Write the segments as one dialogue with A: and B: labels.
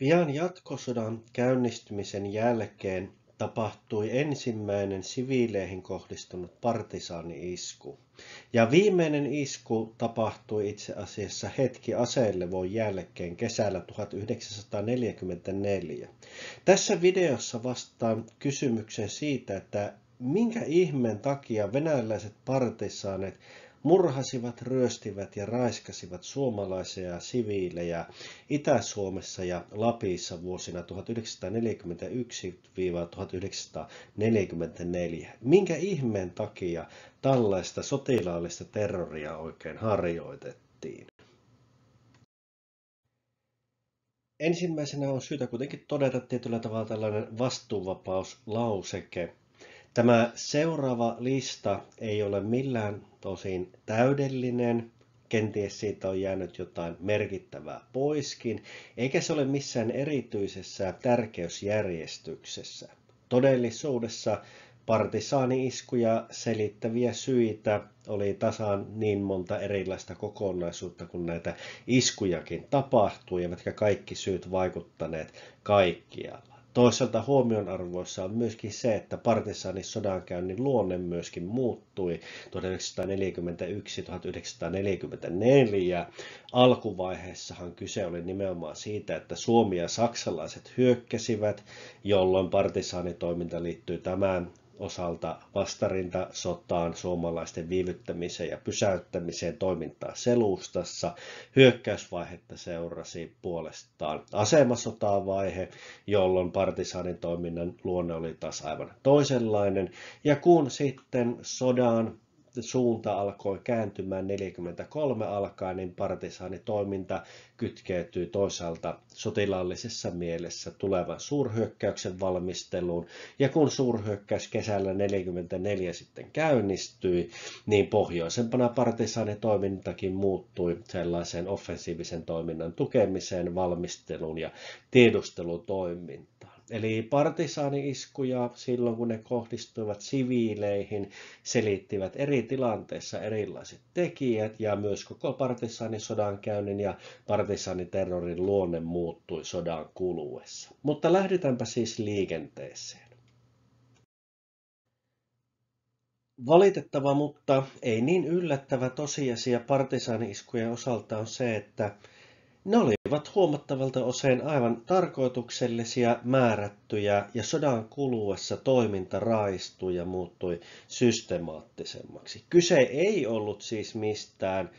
A: Pian jatkosodan käynnistymisen jälkeen tapahtui ensimmäinen siviileihin kohdistunut partisaani-isku. Ja viimeinen isku tapahtui itse asiassa hetki aseellevon jälkeen kesällä 1944. Tässä videossa vastaan kysymyksen siitä, että minkä ihmeen takia venäläiset partisaanit murhasivat, ryöstivät ja raiskasivat suomalaisia siviilejä Itä-Suomessa ja Lapissa vuosina 1941–1944. Minkä ihmeen takia tällaista sotilaallista terroria oikein harjoitettiin? Ensimmäisenä on syytä kuitenkin todeta tietyllä tavalla tällainen vastuunvapauslauseke. Tämä seuraava lista ei ole millään tosin täydellinen, kenties siitä on jäänyt jotain merkittävää poiskin, eikä se ole missään erityisessä tärkeysjärjestyksessä. Todellisuudessa partisaani-iskuja selittäviä syitä oli tasan niin monta erilaista kokonaisuutta, kun näitä iskujakin tapahtui, eivätkä kaikki syyt vaikuttaneet kaikkialla. Toisaalta huomionarvoissa on myöskin se, että partisaanisodankäynnin luonne myöskin muuttui 1941–1944. Alkuvaiheessahan kyse oli nimenomaan siitä, että Suomi ja saksalaiset hyökkäsivät, jolloin partisaanitoiminta liittyy tämän osalta vastarintasotaan, suomalaisten viivyttämiseen ja pysäyttämiseen toimintaa selustassa. Hyökkäysvaihetta seurasi puolestaan asemasotavaihe, jolloin partisaanitoiminnan luonne oli taas aivan toisenlainen. Ja kun sitten sodan suunta alkoi kääntymään 1943 alkaen, niin partisaanitoiminta kytkeytyi toisaalta sotilaallisessa mielessä tulevan suurhyökkäyksen valmisteluun. Ja kun suurhyökkäys kesällä 1944 sitten käynnistyi, niin pohjoisempana partisaanitoimintakin muuttui sellaiseen offensiivisen toiminnan tukemiseen, valmisteluun ja tiedustelutoimintaan. Eli partisaani-iskuja silloin, kun ne kohdistuivat siviileihin, selittivät eri tilanteissa erilaiset tekijät ja myös koko partisaanisodankäynnin ja partisaaniterrorin luonne muuttui sodan kuluessa. Mutta lähdetäänpä siis liikenteeseen. Valitettava, mutta ei niin yllättävä tosiasia partisaani-iskujen osalta on se, että ne olivat huomattavalta osin aivan tarkoituksellisia, määrättyjä ja sodan kuluessa toiminta raistui ja muuttui systemaattisemmaksi. Kyse ei ollut siis mistään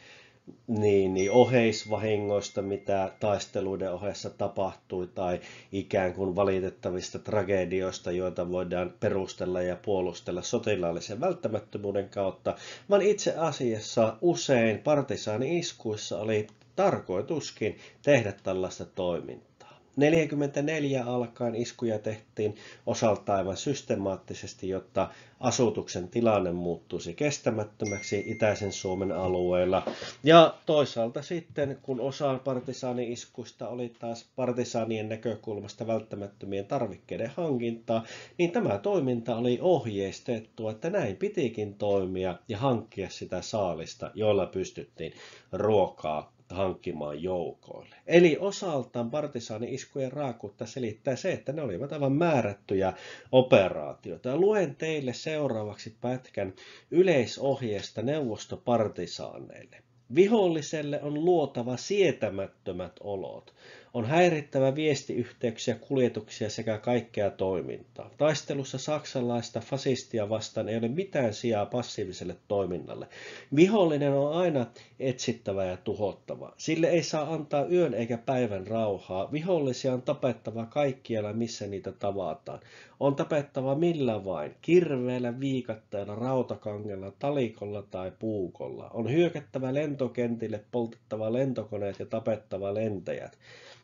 A: oheisvahingoista, mitä taisteluiden ohessa tapahtui, tai ikään kuin valitettavista tragedioista, joita voidaan perustella ja puolustella sotilaallisen välttämättömyyden kautta, vaan itse asiassa usein partisaani-iskuissa oli tarkoituskin tehdä tällaista toimintaa. 1944 alkaen iskuja tehtiin osalta aivan systemaattisesti, jotta asutuksen tilanne muuttuisi kestämättömäksi itäisen Suomen alueella. Ja toisaalta sitten, kun osa partisaani-iskuista oli taas partisaanien näkökulmasta välttämättömien tarvikkeiden hankintaa, niin tämä toiminta oli ohjeistettu, että näin pitikin toimia ja hankkia sitä saalista, jolla pystyttiin ruokaa hankkimaan joukoille. Eli osaltaan partisaani-iskujen raakuutta selittää se, että ne olivat aivan määrättyjä operaatioita. Ja luen teille seuraavaksi pätkän yleisohjeesta neuvostopartisaaneille. Viholliselle on luotava sietämättömät olot. On häirittävä viestiyhteyksiä, kuljetuksia sekä kaikkea toimintaa. Taistelussa saksalaista fasistia vastaan ei ole mitään sijaa passiiviselle toiminnalle. Vihollinen on aina etsittävä ja tuhottava. Sille ei saa antaa yön eikä päivän rauhaa. Vihollisia on tapettava kaikkialla, missä niitä tavataan. On tapettava millä vain, kirveellä, viikatteella, rautakangella, talikolla tai puukolla. On hyökättävä lentokentille, poltettava lentokoneet ja tapettava lentäjät.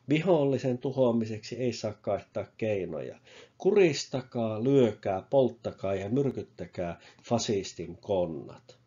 A: Vihollisen tuhoamiseksi ei saa kaihtaa keinoja. Kuristakaa, lyökää, polttakaa ja myrkyttäkää fasistin konnat.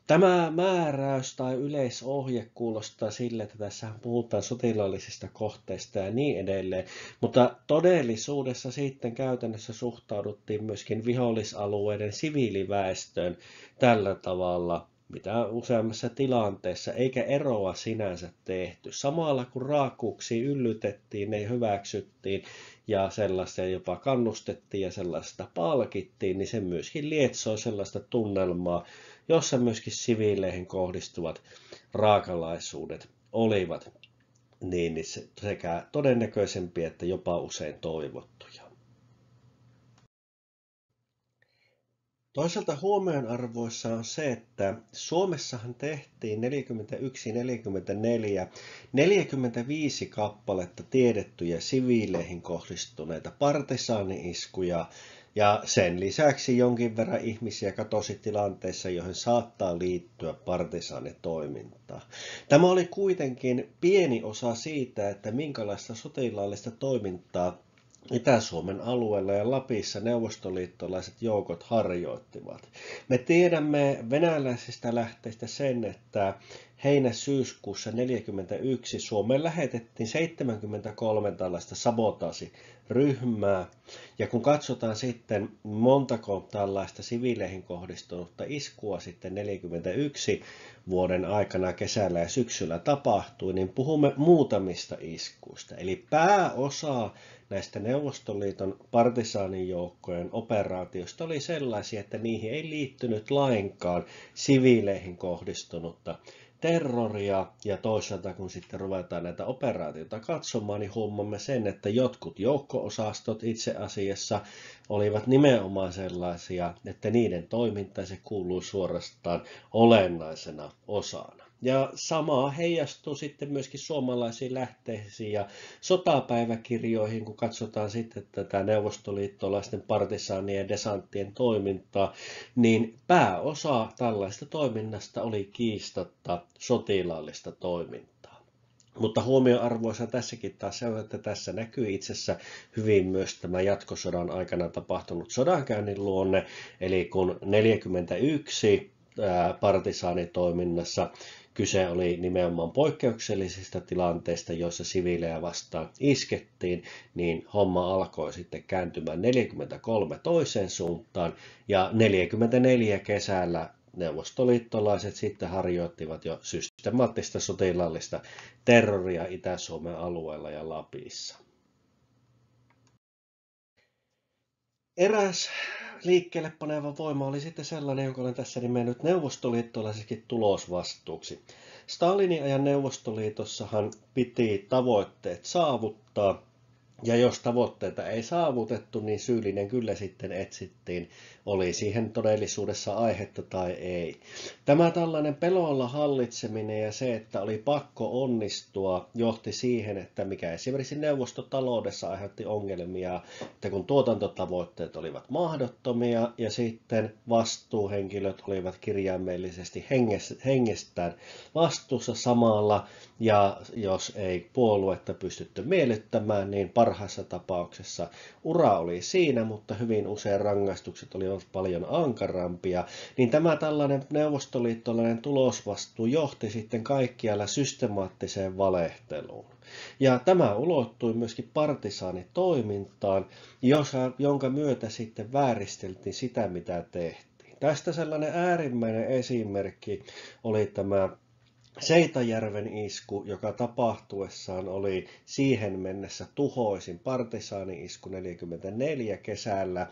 A: Tämä määräys tai yleisohje kuulostaa sille, että tässä puhutaan sotilaallisista kohteista ja niin edelleen, mutta todellisuudessa sitten käytännössä suhtauduttiin myöskin vihollisalueiden siviiliväestöön tällä tavalla, mitä useammassa tilanteessa, eikä eroa sinänsä tehty. Samalla kun raakuuksia yllytettiin, ne hyväksyttiin ja sellaista jopa kannustettiin ja sellaista palkittiin, niin se myöskin lietsoi sellaista tunnelmaa, jossa myöskin siviileihin kohdistuvat raakalaisuudet olivat niin sekä todennäköisempiä että jopa usein toivottuja. Toisaalta huomionarvoissa on se, että Suomessahan tehtiin 45 kappaletta tiedettyjä siviileihin kohdistuneita partisaani-iskuja, ja sen lisäksi jonkin verran ihmisiä katosi tilanteissa, joihin saattaa liittyä partisaanitoimintaa. Tämä oli kuitenkin pieni osa siitä, että minkälaista sotilaallista toimintaa Itä-Suomen alueella ja Lapissa neuvostoliittolaiset joukot harjoittivat. Me tiedämme venäläisistä lähteistä sen, että heinä-syyskuussa 1941 Suomeen lähetettiin 73 tällaista sabotaasiryhmää. Ja kun katsotaan sitten montako tällaista siviileihin kohdistunutta iskua sitten 1941 vuoden aikana kesällä ja syksyllä tapahtui, niin puhumme muutamista iskuista. Eli pääosa näistä Neuvostoliiton partisaanijoukkojen operaatioista oli sellaisia, että niihin ei liittynyt lainkaan siviileihin kohdistunutta terroria, ja toisaalta kun sitten ruvetaan näitä operaatioita katsomaan, niin huomaamme sen, että jotkut joukko-osastot itse asiassa olivat nimenomaan sellaisia, että niiden toiminta se kuuluu suorastaan olennaisena osana. Ja sama heijastuu sitten myöskin suomalaisiin lähteisiin ja sotapäiväkirjoihin, kun katsotaan sitten tätä neuvostoliittolaisten partisaanien ja desanttien toimintaa, niin pääosa tällaista toiminnasta oli kiistatta sotilaallista toimintaa. Mutta huomioarvoisa tässäkin taas se on, että tässä näkyy itsessä hyvin myös tämä jatkosodan aikana tapahtunut sodankäynnin luonne, eli kun 1941 partisaanitoiminnassa kyse oli nimenomaan poikkeuksellisista tilanteista, joissa siviilejä vastaan iskettiin, niin homma alkoi sitten kääntymään 1943 toiseen suuntaan, ja 1944 kesällä neuvostoliittolaiset sitten harjoittivat jo systemaattista sotilaallista terroria Itä-Suomen alueella ja Lapissa. Eräs liikkeelle paneva voima oli sitten sellainen, jonka olen tässä nimennyt neuvostoliittolaiseksi tulosvastuuksi. Stalinin ajan Neuvostoliitossahan piti tavoitteet saavuttaa, ja jos tavoitteita ei saavutettu, niin syyllinen kyllä sitten etsittiin, oli siihen todellisuudessa aihetta tai ei. Tämä tällainen pelolla hallitseminen ja se, että oli pakko onnistua, johti siihen, että mikä esimerkiksi neuvostotaloudessa aiheutti ongelmia, että kun tuotantotavoitteet olivat mahdottomia ja sitten vastuuhenkilöt olivat kirjaimellisesti hengestään vastuussa samalla, ja jos ei puoluetta pystytty miellyttämään, niin parhaassa tapauksessa ura oli siinä, mutta hyvin usein rangaistukset olivat paljon ankarampia, niin tämä tällainen neuvostoliittolainen tulosvastuu johti sitten kaikkialla systemaattiseen valehteluun. Ja tämä ulottui myöskin partisaanitoimintaan, jonka myötä sitten vääristeltiin sitä, mitä tehtiin. Tästä sellainen äärimmäinen esimerkki oli tämä Seitajärven isku, joka tapahtuessaan oli siihen mennessä tuhoisin partisaani-isku 1944 kesällä,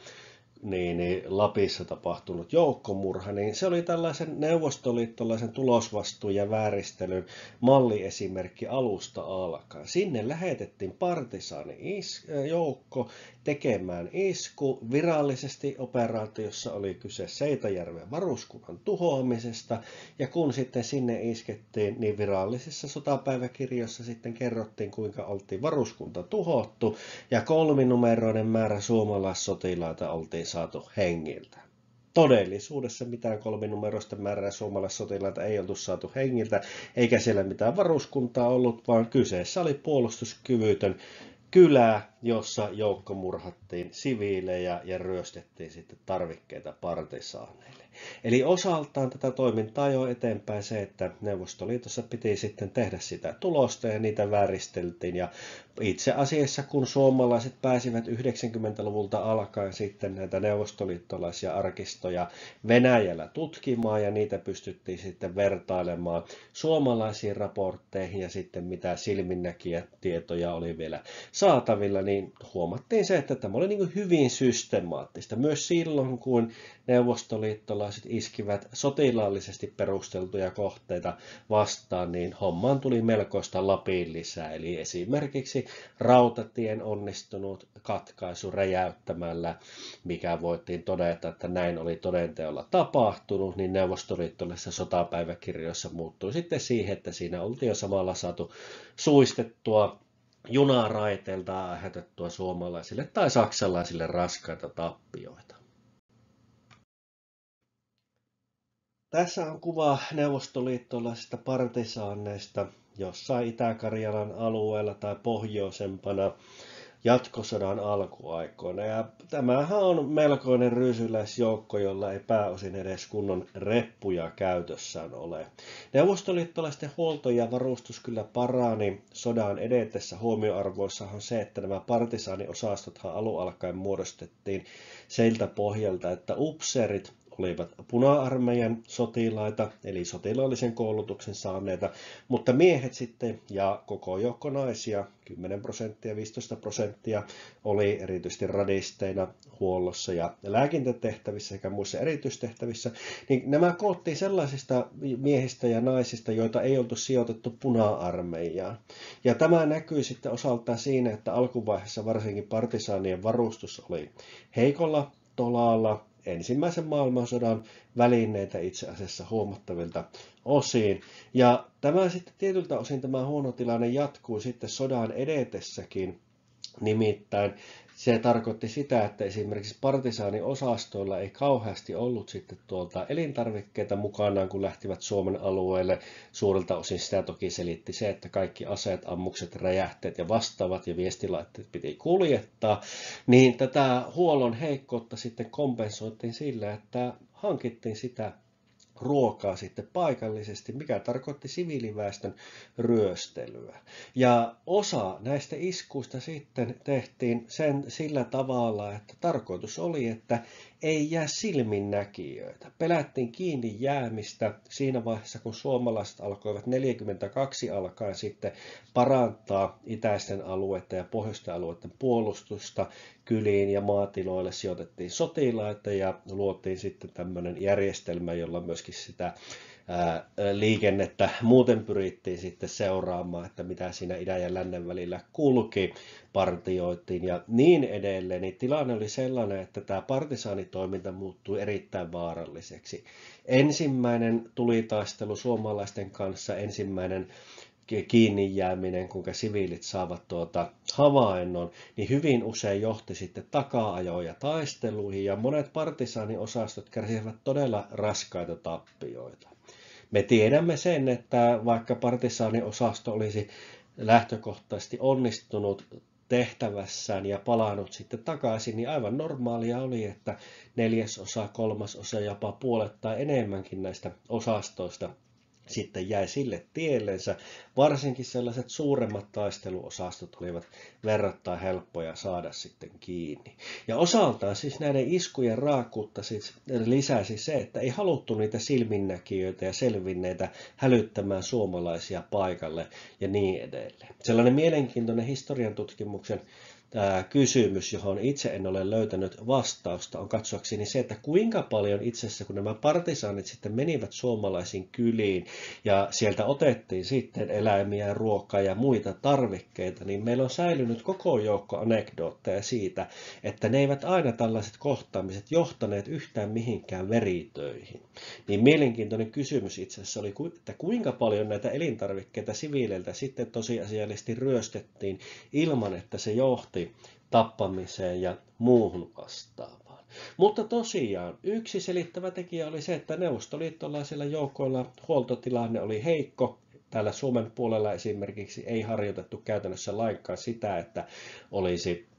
A: niin Lapissa tapahtunut joukkomurha, niin se oli tällaisen neuvostoliittolaisen tulosvastuun ja vääristelyn malliesimerkki alusta alkaen. Sinne lähetettiin partisaani-joukko tekemään isku. Virallisesti operaatiossa oli kyse Seitajärven varuskunnan tuhoamisesta, ja kun sitten sinne iskettiin, niin virallisissa sotapäiväkirjoissa sitten kerrottiin, kuinka oltiin varuskunta tuhottu, ja 3-numeroinen määrä suomalaissotilaita oltiin saatu hengiltä. Todellisuudessa mitään 3-numeroista määrää suomalaissotilaita ei oltu saatu hengiltä, eikä siellä mitään varuskuntaa ollut, vaan kyseessä oli puolustuskyvytön kylä, jossa joukkomurhattiin siviilejä ja ryöstettiin sitten tarvikkeita partisaaneille. Eli osaltaan tätä toimintaa ajoi eteenpäin se, että Neuvostoliitossa piti sitten tehdä sitä tulosta ja niitä vääristeltiin. Ja itse asiassa kun suomalaiset pääsivät 90-luvulta alkaen sitten näitä neuvostoliittolaisia arkistoja Venäjällä tutkimaan ja niitä pystyttiin sitten vertailemaan suomalaisiin raportteihin ja sitten mitä silminnäkijätietoja oli vielä saatavilla, niin huomattiin se, että tämä oli niin kuin hyvin systemaattista. Myös silloin, kun neuvostoliittolaiset iskivät sotilaallisesti perusteltuja kohteita vastaan, niin hommaan tuli melkoista lapin lisää. Eli esimerkiksi rautatien onnistunut katkaisu räjäyttämällä, mikä voitiin todeta, että näin oli todenteolla tapahtunut, niin neuvostoliittolaisissa sotapäiväkirjoissa muuttui sitten siihen, että siinä oltiin jo samalla saatu suistettua junaraiteilta aiheutettua suomalaisille tai saksalaisille raskaita tappioita. Tässä on kuva neuvostoliittolaisista partisaaneista jossain Itä-Karjalan alueella tai pohjoisempana jatkosodan alkuaikoina. Ja tämähän on melkoinen ryysyläisjoukko, jolla ei pääosin edes kunnon reppuja käytössään ole. Neuvostoliittolaisten huolto ja varustus kyllä parani sodan edetessä. Huomioarvoissa on se, että nämä partisaaniosastothan alun alkaen muodostettiin siltä pohjalta, että upseerit olivat puna-armeijan sotilaita, eli sotilaallisen koulutuksen saaneita, mutta miehet sitten ja koko joukko naisia, 10%, 15% oli erityisesti radisteina huollossa ja lääkintätehtävissä sekä muissa erityistehtävissä, niin nämä koottiin sellaisista miehistä ja naisista, joita ei oltu sijoitettu puna-armeijaan. Ja tämä näkyy sitten osaltaan siinä, että alkuvaiheessa varsinkin partisaanien varustus oli heikolla tolalla, ensimmäisen maailmansodan välineitä itse asiassa huomattavilta osin. Ja tämä sitten tietyltä osin tämä huono tilanne jatkuu sitten sodan edetessäkin. Nimittäin se tarkoitti sitä, että esimerkiksi partisaaniosastoilla ei kauheasti ollut sitten elintarvikkeita mukanaan, kun lähtivät Suomen alueelle. Suurilta osin sitä toki selitti se, että kaikki aseet, ammukset, räjähteet ja vastaavat ja viestilaitteet piti kuljettaa. Niin tätä huollon heikkoutta sitten kompensoitiin sillä, että hankittiin sitä ruokaa sitten paikallisesti, mikä tarkoitti siviiliväestön ryöstelyä. Ja osa näistä iskuista sitten tehtiin sillä tavalla, että tarkoitus oli, että ei jää silminnäkijöitä. Pelättiin kiinni jäämistä siinä vaiheessa, kun suomalaiset alkoivat 42 alkaen sitten parantaa itäisten alueiden ja pohjoisten alueiden puolustusta. Kyliin ja maatiloille sijoitettiin sotilaita ja luotiin sitten tämmöinen järjestelmä, jolla myöskin sitä liikennettä muuten pyrittiin sitten seuraamaan, että mitä siinä idän ja lännen välillä kulki, partioitiin ja niin edelleen. Niin tilanne oli sellainen, että tämä partisaanitoiminta muuttui erittäin vaaralliseksi. Ensimmäinen tulitaistelu suomalaisten kanssa, ensimmäinen kiinni jääminen, kuinka siviilit saavat havainnon, niin hyvin usein johti sitten taka-ajoon ja taisteluihin, ja monet partisaaniosastot kärsivät todella raskaita tappioita. Me tiedämme sen, että vaikka partisaaniosasto olisi lähtökohtaisesti onnistunut tehtävässään ja palannut sitten takaisin, niin aivan normaalia oli, että 1/4, 1/3, jopa puolet tai enemmänkin näistä osastoista sitten jäi sille tiellensä. Varsinkin sellaiset suuremmat taisteluosastot olivat verrattain helppoja saada sitten kiinni. Ja osaltaan siis näiden iskujen raakuutta siis lisäsi se, että ei haluttu niitä silminnäkijöitä ja selvinneitä hälyttämään suomalaisia paikalle ja niin edelleen. Sellainen mielenkiintoinen historian tutkimuksen kysymys, johon itse en ole löytänyt vastausta, on katsoakseni se, että kuinka paljon itse asiassa, kun nämä partisaanit sitten menivät suomalaisiin kyliin ja sieltä otettiin sitten eläimiä, ruokaa ja muita tarvikkeita, niin meillä on säilynyt koko joukko anekdootteja siitä, että ne eivät aina tällaiset kohtaamiset johtaneet yhtään mihinkään veritöihin. Niin mielenkiintoinen kysymys itse asiassa oli, että kuinka paljon näitä elintarvikkeita siviileiltä sitten tosiasiallisesti ryöstettiin ilman, että se johti tappamiseen ja muuhun vastaavaan. Mutta tosiaan yksi selittävä tekijä oli se, että neuvostoliittolaisilla joukoilla huoltotilanne oli heikko, täällä Suomen puolella esimerkiksi ei harjoitettu käytännössä lainkaan sitä, että olisi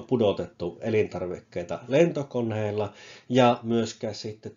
A: pudotettu elintarvikkeita lentokoneilla, ja myöskään sitten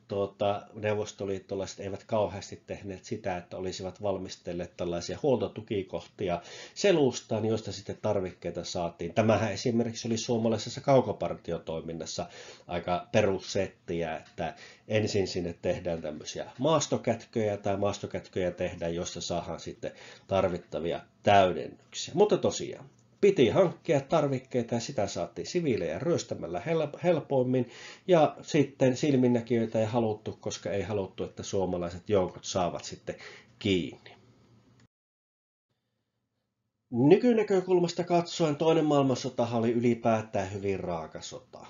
A: neuvostoliittolaiset eivät kauheasti tehneet sitä, että olisivat valmistelleet tällaisia huoltotukikohtia selustaan, joista sitten tarvikkeita saatiin. Tämähän esimerkiksi oli suomalaisessa kaukopartiotoiminnassa aika perussettiä, että ensin sinne tehdään tämmöisiä maastokätköjä tai maastokätköjä tehdään, joista saadaan sitten tarvittavia täydennyksiä. Mutta tosiaan, piti hankkia tarvikkeita ja sitä saatiin siviilejä ryöstämällä helpoimmin, ja sitten silminnäkijöitä ei haluttu, koska ei haluttu, että suomalaiset joukot saavat sitten kiinni. Nykynäkökulmasta katsoen toinen maailmansota oli ylipäätään hyvin raaka sota.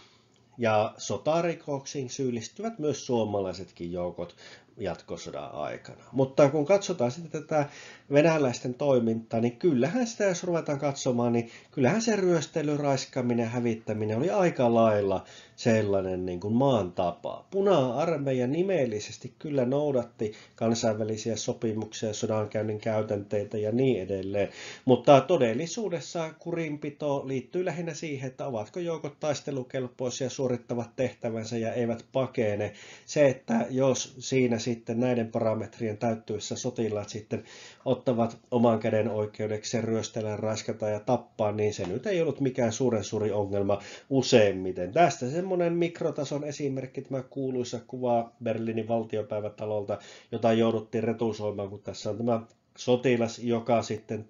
A: Ja sotarikoksiin syyllistyvät myös suomalaisetkin joukot jatkosodan aikana. Mutta kun katsotaan sitten tätä venäläisten toimintaa, niin kyllähän sitä, jos ruvetaan katsomaan, niin kyllähän se ryöstely, raiskaaminen, hävittäminen oli aika lailla sellainen niin kuin maan tapa. Puna-armeija nimellisesti kyllä noudatti kansainvälisiä sopimuksia, sodankäynnin käytänteitä ja niin edelleen, mutta todellisuudessa kurinpito liittyy lähinnä siihen, että ovatko joukot taistelukelpoisia, suorittavat tehtävänsä ja eivät pakene. Se, että jos siinä sitten näiden parametrien täyttyessä sotilaat sitten ottavat oman käden oikeudeksi ryöstellä, raiskata ja tappaa, niin se nyt ei ollut mikään suuren suuri ongelma useimmiten. Tästä semmoinen mikrotason esimerkki, tämä kuuluisa kuva Berliinin valtiopäivätalolta, jota jouduttiin retusoimaan, kun tässä on tämä sotilas, joka sitten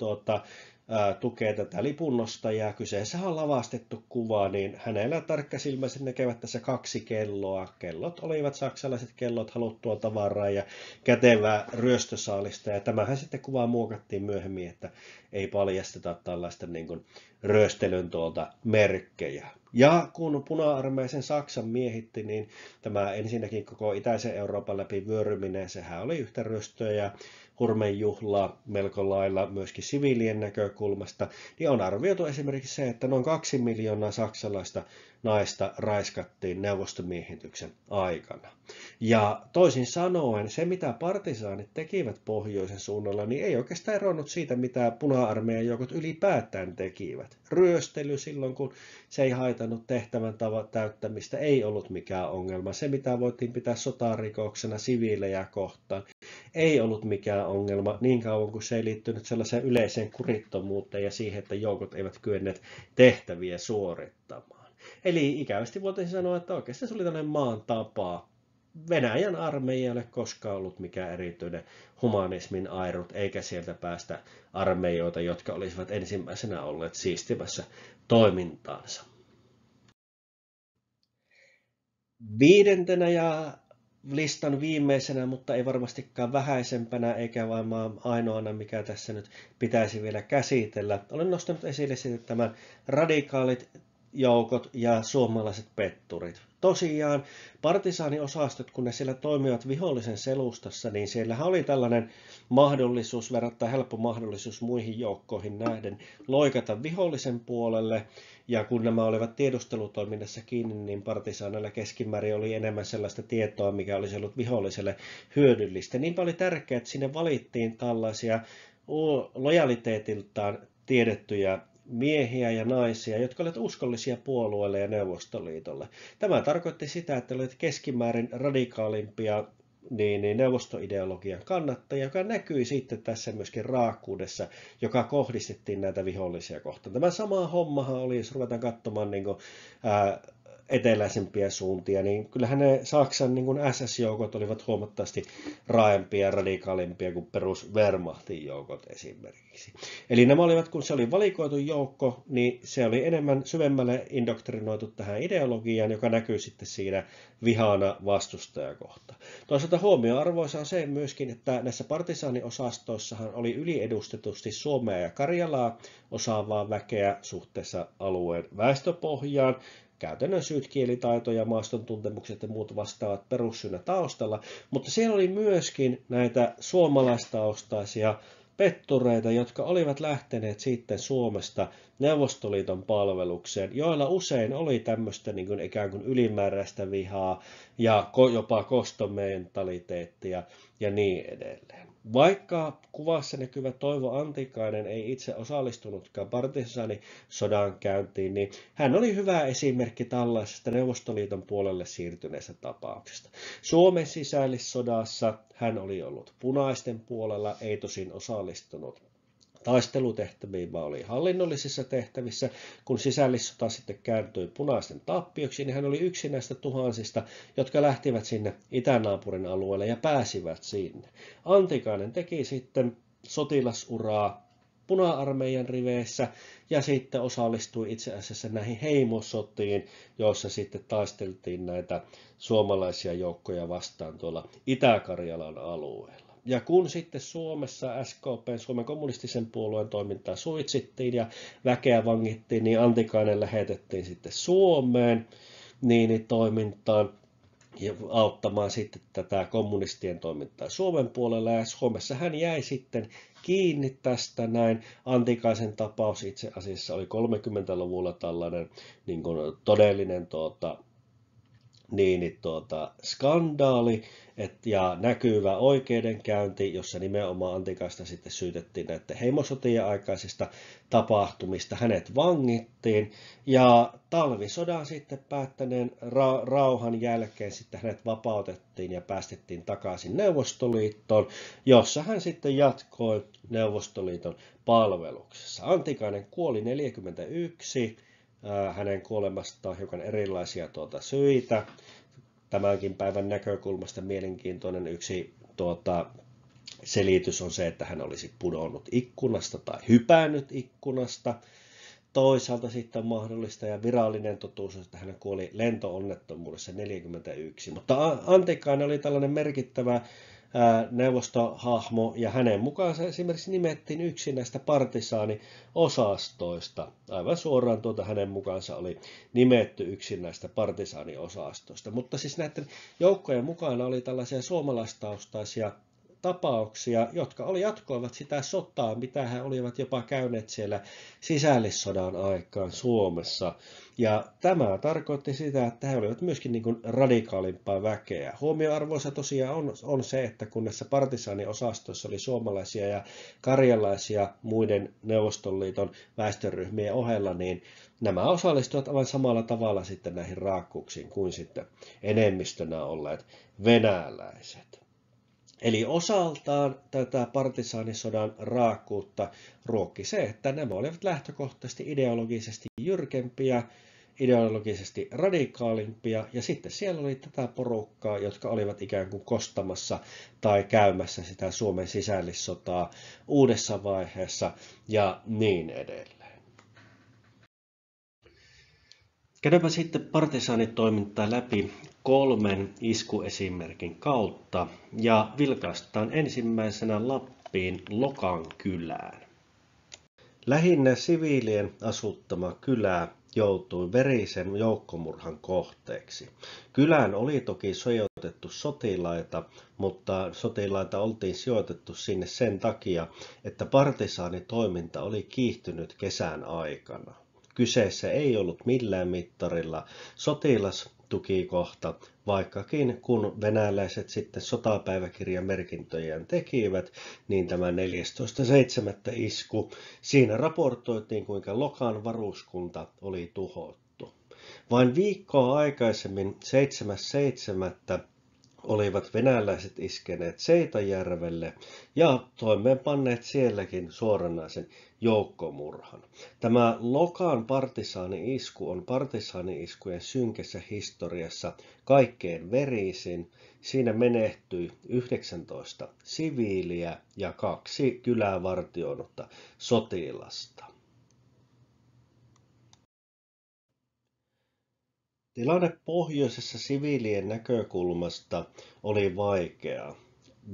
A: tukee tätä lipunnostajaa. Kyseessä on lavastettu kuva, niin hänellä tarkkasilmäiset näkevät tässä 2 kelloa. Kellot olivat saksalaiset kellot, haluttua tavaraa ja kätevää ryöstösaalista. Ja tämähän sitten kuvaa muokattiin myöhemmin, että ei paljasteta tällaista niin kuin ryöstelyn merkkejä. Ja kun puna-armeisen Saksan miehitti, niin tämä ensinnäkin koko itäisen Euroopan läpi vyöryminen, sehän oli yhtä ryöstöä ja hurmejuhlaa melko lailla myöskin siviilien näkökulmasta, niin on arvioitu esimerkiksi se, että noin 2 miljoonaa saksalaista naista raiskattiin neuvostomiehityksen aikana. Ja toisin sanoen, se mitä partisaanit tekivät pohjoisen suunnalla, niin ei oikeastaan eronnut siitä, mitä puna-armeijan joukot ylipäätään tekivät. Ryöstely silloin, kun se ei haitannut tehtävän täyttämistä, ei ollut mikään ongelma. Se, mitä voitiin pitää sotarikoksena siviilejä kohtaan, ei ollut mikään ongelma niin kauan kuin se ei liittynyt sellaiseen yleiseen kurittomuuteen ja siihen, että joukot eivät kyenneet tehtäviä suorittamaan. Eli ikävästi voitaisiin sanoa, että oikeastaan se oli tällainen maan tapa. Venäjän armeija ei ole koskaan ollut mikään erityinen humanismin airut, eikä sieltä päästä armeijoita, jotka olisivat ensimmäisenä olleet siistimässä toimintaansa. Viidentenä ja listan viimeisenä, mutta ei varmastikaan vähäisempänä eikä vain ainoana, mikä tässä nyt pitäisi vielä käsitellä. Olen nostanut esille sitten tämän radikaalit joukot ja suomalaiset petturit. Tosiaan partisaaniosastot, kun ne siellä toimivat vihollisen selustassa, niin siellähän oli tällainen mahdollisuus, verrattain helppo mahdollisuus muihin joukkoihin nähden, loikata vihollisen puolelle. Ja kun nämä olivat tiedustelutoiminnassa kiinni, niin partisaaneilla keskimäärin oli enemmän sellaista tietoa, mikä olisi ollut viholliselle hyödyllistä. Niinpä oli tärkeää, että sinne valittiin tällaisia lojaliteetiltaan tiedettyjä miehiä ja naisia, jotka olivat uskollisia puolueelle ja Neuvostoliitolle. Tämä tarkoitti sitä, että olivat keskimäärin radikaalimpia neuvostoideologian kannattajia, joka näkyi sitten tässä myöskin raakkuudessa, joka kohdistettiin näitä vihollisia kohtaan. Tämä sama hommahan oli, jos ruvetaan katsomaan eteläisempiä suuntia, niin kyllähän ne Saksan SS-joukot olivat huomattavasti raaempia ja radikaalimpia kuin perus Wehrmachtin joukot esimerkiksi. Eli nämä olivat, kun se oli valikoitu joukko, niin se oli enemmän syvemmälle indoktrinoitu tähän ideologiaan, joka näkyy sitten siinä vihana vastustajakohta. Toisaalta huomioarvoisa on se myöskin, että näissä partisaaniosastoissahan oli yliedustetusti Suomea ja Karjalaa osaavaa väkeä suhteessa alueen väestöpohjaan. Käytännön syyt, kielitaito ja maaston tuntemukset ja muut vastaavat perussyynä taustalla, mutta siellä oli myöskin näitä suomalaistaustaisia pettureita, jotka olivat lähteneet sitten Suomesta Neuvostoliiton palvelukseen, joilla usein oli tämmöistä niin kuin ikään kuin ylimääräistä vihaa ja jopa kostomentaliteettia. ja niin edelleen. Vaikka kuvassa näkyvä Toivo Antikainen ei itse osallistunutkaan partisaanisodan käyntiin, niin hän oli hyvä esimerkki tällaisesta Neuvostoliiton puolelle siirtyneestä tapauksesta. Suomen sisällissodassa hän oli ollut punaisten puolella, ei tosin osallistunut taistelutehtäviin, vaan oli hallinnollisissa tehtävissä. Kun sisällissota sitten kääntyi punaisten tappioksi, niin hän oli yksi näistä tuhansista, jotka lähtivät sinne itänaapurin alueelle ja pääsivät sinne. Antikainen teki sitten sotilasuraa puna-armeijan riveissä ja sitten osallistui itse asiassa näihin heimosotiin, joissa sitten taisteltiin näitä suomalaisia joukkoja vastaan tuolla Itä-Karjalan alueella. Ja kun sitten Suomessa SKP, Suomen kommunistisen puolueen toimintaa suitsittiin ja väkeä vangittiin, niin Antikainen lähetettiin sitten Suomeen toimintaan ja auttamaan sitten tätä kommunistien toimintaa Suomen puolella. Ja Suomessa hän jäi sitten kiinni tästä näin. Antikaisen tapaus itse asiassa oli 30-luvulla tällainen niin kuin todellinen skandaali ja näkyvä oikeudenkäynti, jossa nimenomaan Antikaista sitten syytettiin näiden heimosotien aikaisista tapahtumista. Hänet vangittiin ja talvisodan sitten päättäneen rauhan jälkeen sitten hänet vapautettiin ja päästettiin takaisin Neuvostoliittoon, jossa hän sitten jatkoi Neuvostoliiton palveluksessa. Antikainen kuoli 1941. Hänen kuolemastaan on hiukan erilaisia syitä. Tämänkin päivän näkökulmasta mielenkiintoinen yksi selitys on se, että hän olisi pudonnut ikkunasta tai hypännyt ikkunasta. Toisaalta sitten on mahdollista ja virallinen totuus, että hän kuoli lento-onnettomuudessa 1941. Mutta Antikainen oli tällainen merkittävä neuvostohahmo ja hänen mukaansa esimerkiksi nimettiin yksi näistä partisaaniosastoista. Aivan suoraan hänen mukaansa oli nimetty yksi näistä partisaaniosastoista. Mutta siis näiden joukkojen mukana oli tällaisia suomalaistaustaisia tapauksia, jotka jatkoivat sitä sotaa, mitä he olivat jopa käyneet siellä sisällissodan aikaan Suomessa. Ja tämä tarkoitti sitä, että he olivat myöskin niin kuin radikaalimpaa väkeä. Huomioarvoisa tosiaan on se, että kun näissä partisaaniosastoissa oli suomalaisia ja karjalaisia muiden Neuvostoliiton väestöryhmien ohella, niin nämä osallistuivat aivan samalla tavalla sitten näihin raakkuuksiin kuin sitten enemmistönä olleet venäläiset. Eli osaltaan tätä partisaanisodan raakkuutta ruokki se, että nämä olivat lähtökohtaisesti ideologisesti jyrkempiä, ideologisesti radikaalimpia, ja sitten siellä oli tätä porukkaa, jotka olivat ikään kuin kostamassa tai käymässä sitä Suomen sisällissotaa uudessa vaiheessa ja niin edelleen. Käydäänpä sitten partisaanitoimintaa läpi 3 iskuesimerkin kautta ja vilkaistaan ensimmäisenä Lappiin Lokan kylään. Lähinnä siviilien asuttama kylä joutui verisen joukkomurhan kohteeksi. Kylään oli toki sijoitettu sotilaita, mutta sotilaita oltiin sijoitettu sinne sen takia, että partisaanitoiminta oli kiihtynyt kesän aikana. Kyseessä ei ollut millään mittarilla sotilastukikohta, vaikkakin kun venäläiset sitten sotapäiväkirjamerkintöjään tekivät, niin tämä 14.7. isku, siinä raportoitiin kuinka Lokan varuskunta oli tuhottu. Vain viikkoa aikaisemmin 7.7. olivat venäläiset iskeneet Seitajärvelle ja toimeenpanneet sielläkin suoranaisen joukkomurhan. Tämä Lokan partisaani-isku on partisaani-iskujen synkässä historiassa kaikkein verisin. Siinä menehtyi 19 siviiliä ja 2 kylää vartioinutta sotilasta. Tilanne pohjoisessa siviilien näkökulmasta oli vaikea.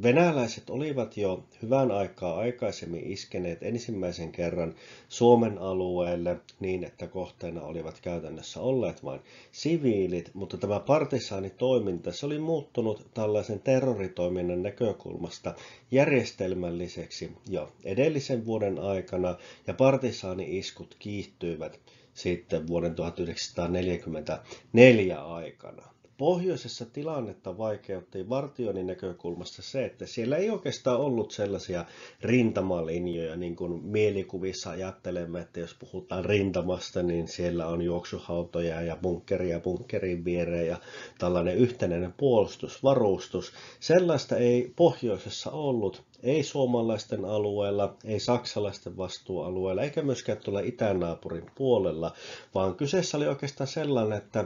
A: Venäläiset olivat jo hyvän aikaa aikaisemmin iskeneet ensimmäisen kerran Suomen alueelle niin, että kohteena olivat käytännössä olleet vain siviilit, mutta tämä partisaanitoiminta se oli muuttunut tällaisen terroritoiminnan näkökulmasta järjestelmälliseksi jo edellisen vuoden aikana ja partisaani-iskut kiihtyivät sitten vuoden 1944 aikana. pohjoisessa tilannetta vaikeutti vartioinnin näkökulmasta se, että siellä ei oikeastaan ollut sellaisia rintamalinjoja, niin kuin mielikuvissa ajattelemme, että jos puhutaan rintamasta, niin siellä on juoksuhautoja ja bunkkeria bunkkerin viereen ja tällainen yhtenäinen puolustusvarustus. Sellaista ei pohjoisessa ollut, ei suomalaisten alueella, ei saksalaisten vastuualueella, eikä myöskään tuolla itänaapurin puolella, vaan kyseessä oli oikeastaan sellainen, että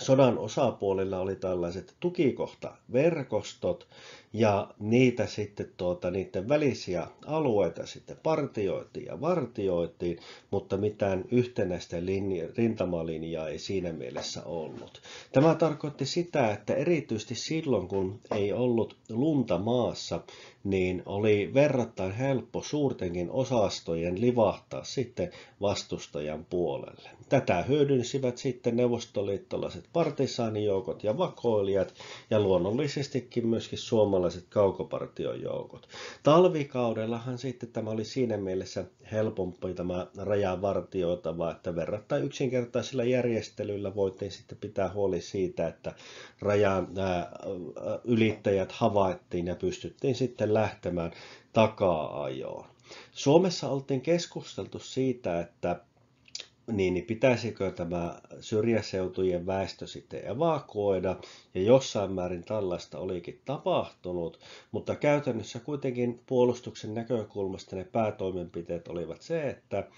A: sodan osapuolilla oli tällaiset tukikohtaverkostot ja niitä sitten niiden välisiä alueita sitten partioitiin ja vartioitiin, mutta mitään yhtenäistä rintamalinjaa ei siinä mielessä ollut. Tämä tarkoitti sitä, että erityisesti silloin kun ei ollut lunta maassa, niin oli verrattain helppo suurtenkin osastojen livahtaa sitten vastustajan puolelle. Tätä hyödynsivät sitten neuvostoliittolaiset partisaanijoukot ja vakoilijat ja luonnollisestikin myöskin suomalaiset kaukopartiojoukot. Talvikaudellahan sitten tämä oli siinä mielessä helpompi tämä rajavartioitava, että verrattain yksinkertaisilla järjestelyillä voitiin sitten pitää huoli siitä, että rajan ylittäjät havaittiin ja pystyttiin sitten lähtemään takaa-ajoon. Suomessa oltiin keskusteltu siitä, että pitäisikö tämä syrjäseutujen väestö sitten evakuoida, ja jossain määrin tällaista olikin tapahtunut, mutta käytännössä kuitenkin puolustuksen näkökulmasta ne päätoimenpiteet olivat se, että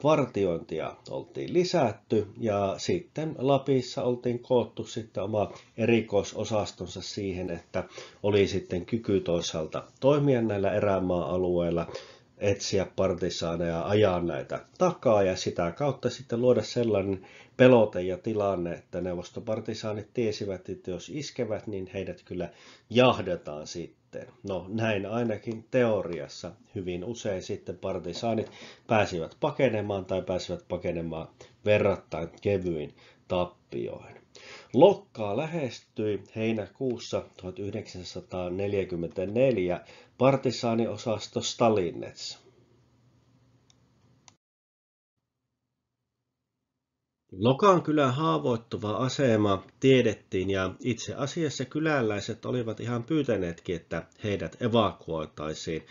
A: vartiointia oltiin lisätty ja sitten Lapissa oltiin koottu sitten oma erikoisosastonsa siihen, että oli sitten kyky toisaalta toimia näillä erämaa-alueilla, etsiä partisaaneja, ajaa näitä takaa ja sitä kautta sitten luoda sellainen pelote ja tilanne, että neuvostopartisaanit tiesivät, että jos iskevät, niin heidät kyllä jahdetaan sitten. No näin ainakin teoriassa hyvin usein sitten partisaanit pääsivät pakenemaan verrattain kevyin tappioin. Lokkaa lähestyi heinäkuussa 1944 partisaaniosasto Stalinets. Lokan kylän haavoittuva asema tiedettiin ja itse asiassa kyläläiset olivat ihan pyytäneetkin, että heidät evakuoitaisiin,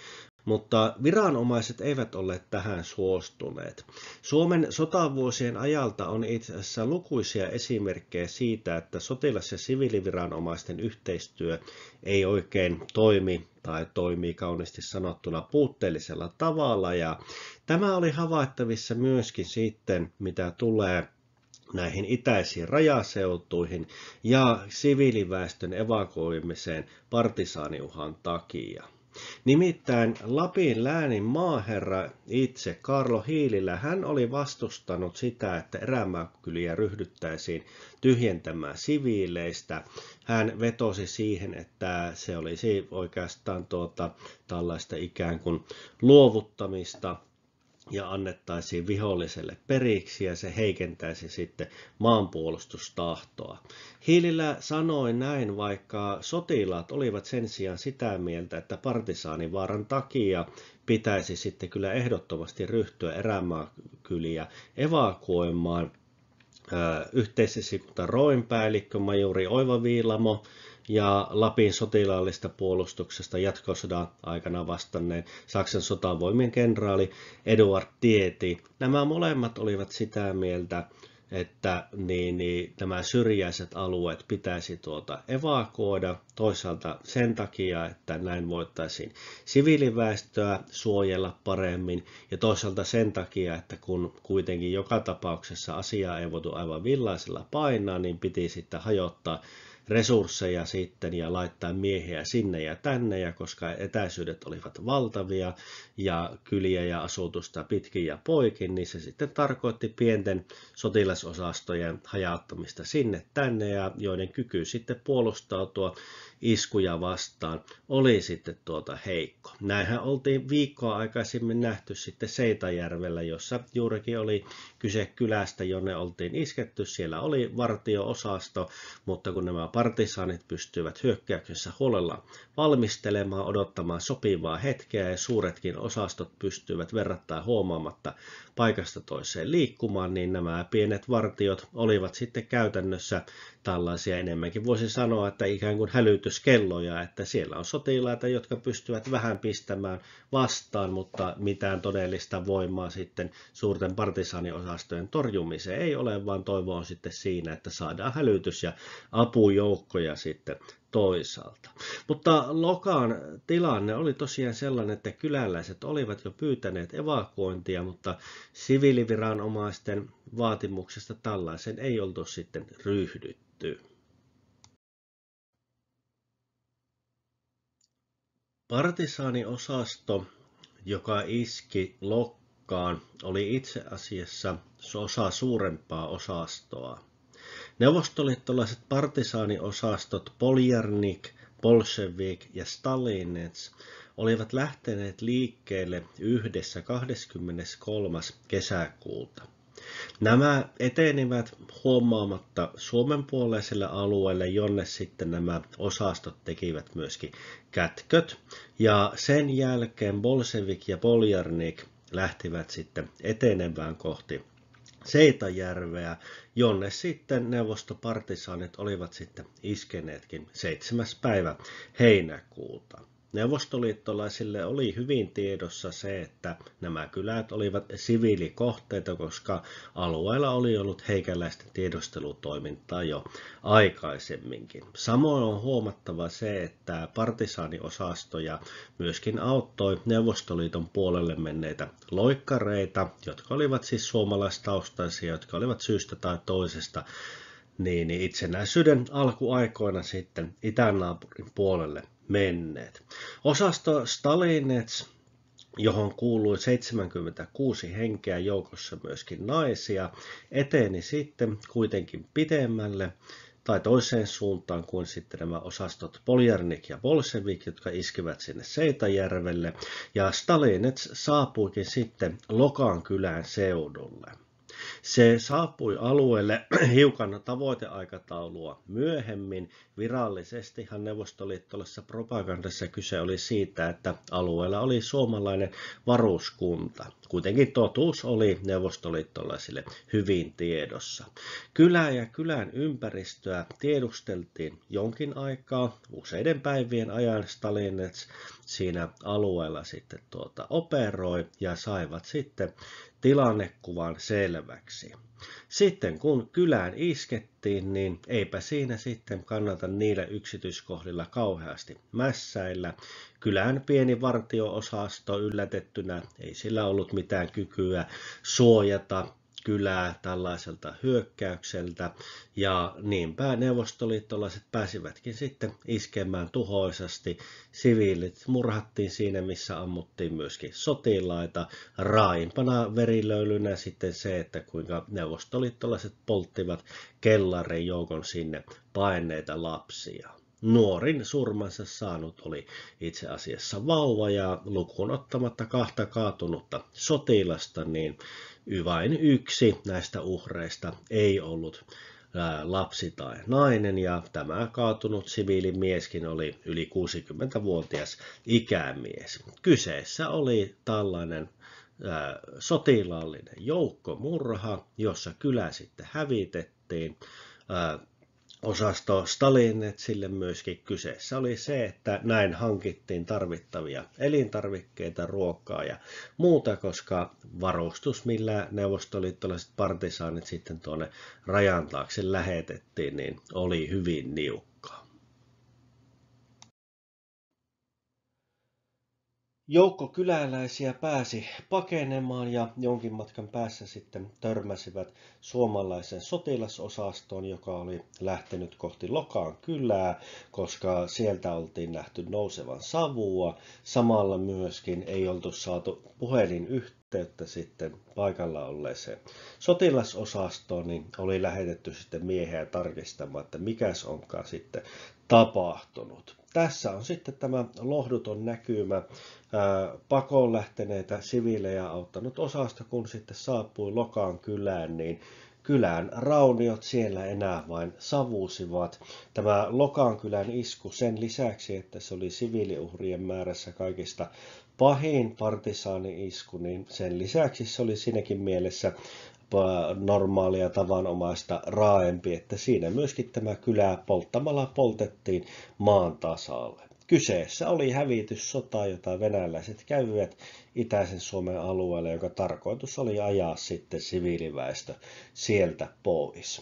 A: mutta viranomaiset eivät olleet tähän suostuneet. Suomen sotavuosien ajalta on itse asiassa lukuisia esimerkkejä siitä, että sotilas- ja siviiliviranomaisten yhteistyö ei oikein toimi tai toimii kauniisti sanottuna puutteellisella tavalla. Ja tämä oli havaittavissa myöskin sitten, mitä tulee näihin itäisiin rajaseutuihin ja siviiliväestön evakuoimiseen partisaaniuhan takia. Nimittäin Lapin läänin maaherra itse, Kaarlo Hiililä, hän oli vastustanut sitä, että erämaakyliä ryhdyttäisiin tyhjentämään siviileistä. Hän vetosi siihen, että se olisi oikeastaan tällaista ikään kuin luovuttamista ja annettaisiin viholliselle periksi ja se heikentäisi sitten maanpuolustustahtoa. Hiililä sanoi näin, vaikka sotilaat olivat sen sijaan sitä mieltä, että partisaanivaaran takia pitäisi sitten kyllä ehdottomasti ryhtyä erämaakyliä evakuoimaan. Yhteisesikunta Roin päällikkö majuri Oiva Viilamo ja Lapin sotilaallista puolustuksesta jatkosodan aikana vastanneen Saksan sotavoimien kenraali Eduard Tieti. Nämä molemmat olivat sitä mieltä, että nämä syrjäiset alueet pitäisi evakuoida toisaalta sen takia, että näin voitaisiin siviiliväestöä suojella paremmin ja toisaalta sen takia, että kun kuitenkin joka tapauksessa asiaa ei voitu aivan villaisella painaa, niin piti sitten hajottaa resursseja sitten ja laittaa miehiä sinne ja tänne, ja koska etäisyydet olivat valtavia ja kyliä ja asutusta pitkin ja poikin, niin se sitten tarkoitti pienten sotilasosastojen hajauttamista sinne tänne, ja joiden kyky sitten puolustautua iskuja vastaan oli sitten heikko. Näinhän oltiin viikkoa aikaisemmin nähty sitten Seitajärvellä, jossa juurikin oli kyse kylästä, jonne oltiin isketty. Siellä oli vartio-osasto, mutta kun nämä partisaanit pystyivät hyökkäyksessä huolella valmistelemaan, odottamaan sopivaa hetkeä ja suuretkin osastot pystyivät verrattain huomaamatta paikasta toiseen liikkumaan, niin nämä pienet vartiot olivat sitten käytännössä tällaisia, enemmänkin voisi sanoa, että ikään kuin hälytyskelloja, että siellä on sotilaita, jotka pystyvät vähän pistämään vastaan, mutta mitään todellista voimaa sitten suurten partisaaniosastojen torjumiseen ei ole, vaan toivo on sitten siinä, että saadaan hälytys- ja apujoukkoja sitten toisaalta. Mutta Lokaan tilanne oli tosiaan sellainen, että kyläläiset olivat jo pyytäneet evakuointia, mutta siviiliviranomaisten vaatimuksesta tällaisen ei oltu sitten ryhdytty. Partisaaniosasto, joka iski Lokkaan, oli itse asiassa osa suurempaa osastoa. Neuvostoliittolaiset partisaaniosastot Poljarnik, Bolševik ja Stalinets olivat lähteneet liikkeelle yhdessä 23. kesäkuuta. Nämä etenivät huomaamatta suomenpuoleiselle alueelle, jonne sitten nämä osastot tekivät myöskin kätköt. Ja sen jälkeen Bolševik ja Poljarnik lähtivät sitten etenemään kohti Seitajärveä, jonne sitten neuvostopartisaanit olivat sitten iskeneetkin 7. päivä heinäkuuta. Neuvostoliittolaisille oli hyvin tiedossa se, että nämä kylät olivat siviilikohteita, koska alueella oli ollut heikäläisten tiedustelutoimintaa jo aikaisemminkin. Samoin on huomattava se, että partisaaniosastoja myöskin auttoi Neuvostoliiton puolelle menneitä loikkareita, jotka olivat siis suomalaistaustaisia, jotka olivat syystä tai toisesta niin itsenäisyyden alkuaikoina sitten itänaapurin puolelle menneet. Osasto Stalinets, johon kuului 76 henkeä, joukossa myöskin naisia, eteni sitten kuitenkin pidemmälle tai toiseen suuntaan kuin sitten nämä osastot Poljarnik ja Bolševik, jotka iskivät sinne Seitajärvelle, ja Stalinets saapuikin sitten Lokan kylän seudulle. Se saapui alueelle hiukan tavoiteaikataulua myöhemmin. Virallisestihan neuvostoliittolaisessa propagandassa kyse oli siitä, että alueella oli suomalainen varuskunta. Kuitenkin totuus oli neuvostoliittolaisille hyvin tiedossa. Kylää ja kylän ympäristöä tiedusteltiin jonkin aikaa, useiden päivien ajan. Stalinets siinä alueella sitten operoi ja saivat sitten tilannekuvan selväksi. Sitten kun kylään iskettiin, niin eipä siinä sitten kannata niillä yksityiskohdilla kauheasti mässäillä. Kylän pieni vartio-osasto yllätettynä, ei sillä ollut mitään kykyä suojata kylää tällaiselta hyökkäykseltä, ja niinpä neuvostoliittolaiset pääsivätkin sitten iskemään tuhoisasti. Siviilit murhattiin siinä, missä ammuttiin myöskin sotilaita. Raaimpana verilöylynä sitten se, että kuinka neuvostoliittolaiset polttivat kellarin joukon sinne paenneita lapsia. Nuorin surmansa saanut oli itse asiassa vauva, ja lukuun ottamatta 2 kaatunutta sotilasta, niin vain yksi näistä uhreista ei ollut lapsi tai nainen, ja tämä kaatunut siviilimieskin oli yli 60-vuotias ikämies. Kyseessä oli tällainen sotilaallinen joukkomurha, jossa kylä sitten hävitettiin. Osasto Stalinetsille myöskin kyseessä oli se, että näin hankittiin tarvittavia elintarvikkeita, ruokaa ja muuta, koska varustus, millä neuvostoliittolaiset partisaanit sitten tuonne rajan taakse lähetettiin, niin oli hyvin niukkaa. Joukko kyläläisiä pääsi pakenemaan, ja jonkin matkan päässä sitten törmäsivät suomalaisen sotilasosastoon, joka oli lähtenyt kohti Lokaan kylää, koska sieltä oltiin nähty nousevan savua. Samalla myöskin ei oltu saatu puhelinyhteyttä sitten paikalla olleeseen sotilasosastoon, niin oli lähetetty sitten miehiä tarkistamaan, että mikäs onkaan sitten tapahtunut. Tässä on sitten tämä lohduton näkymä pakoon lähteneitä siviilejä auttanut osasto, kun sitten saapui Lokaan kylään, niin kylän rauniot siellä enää vain savusivat. Tämä Lokaan kylän isku sen lisäksi, että se oli siviiliuhrien määrässä kaikista pahin partisaani-isku, niin sen lisäksi se oli siinäkin mielessä normaalia tavanomaista raaempi, että siinä myöskin tämä kylä polttamalla poltettiin maan tasalle. Kyseessä oli hävityssota, jota venäläiset kävivät itäisen Suomen alueelle, joka tarkoitus oli ajaa sitten siviiliväestö sieltä pois.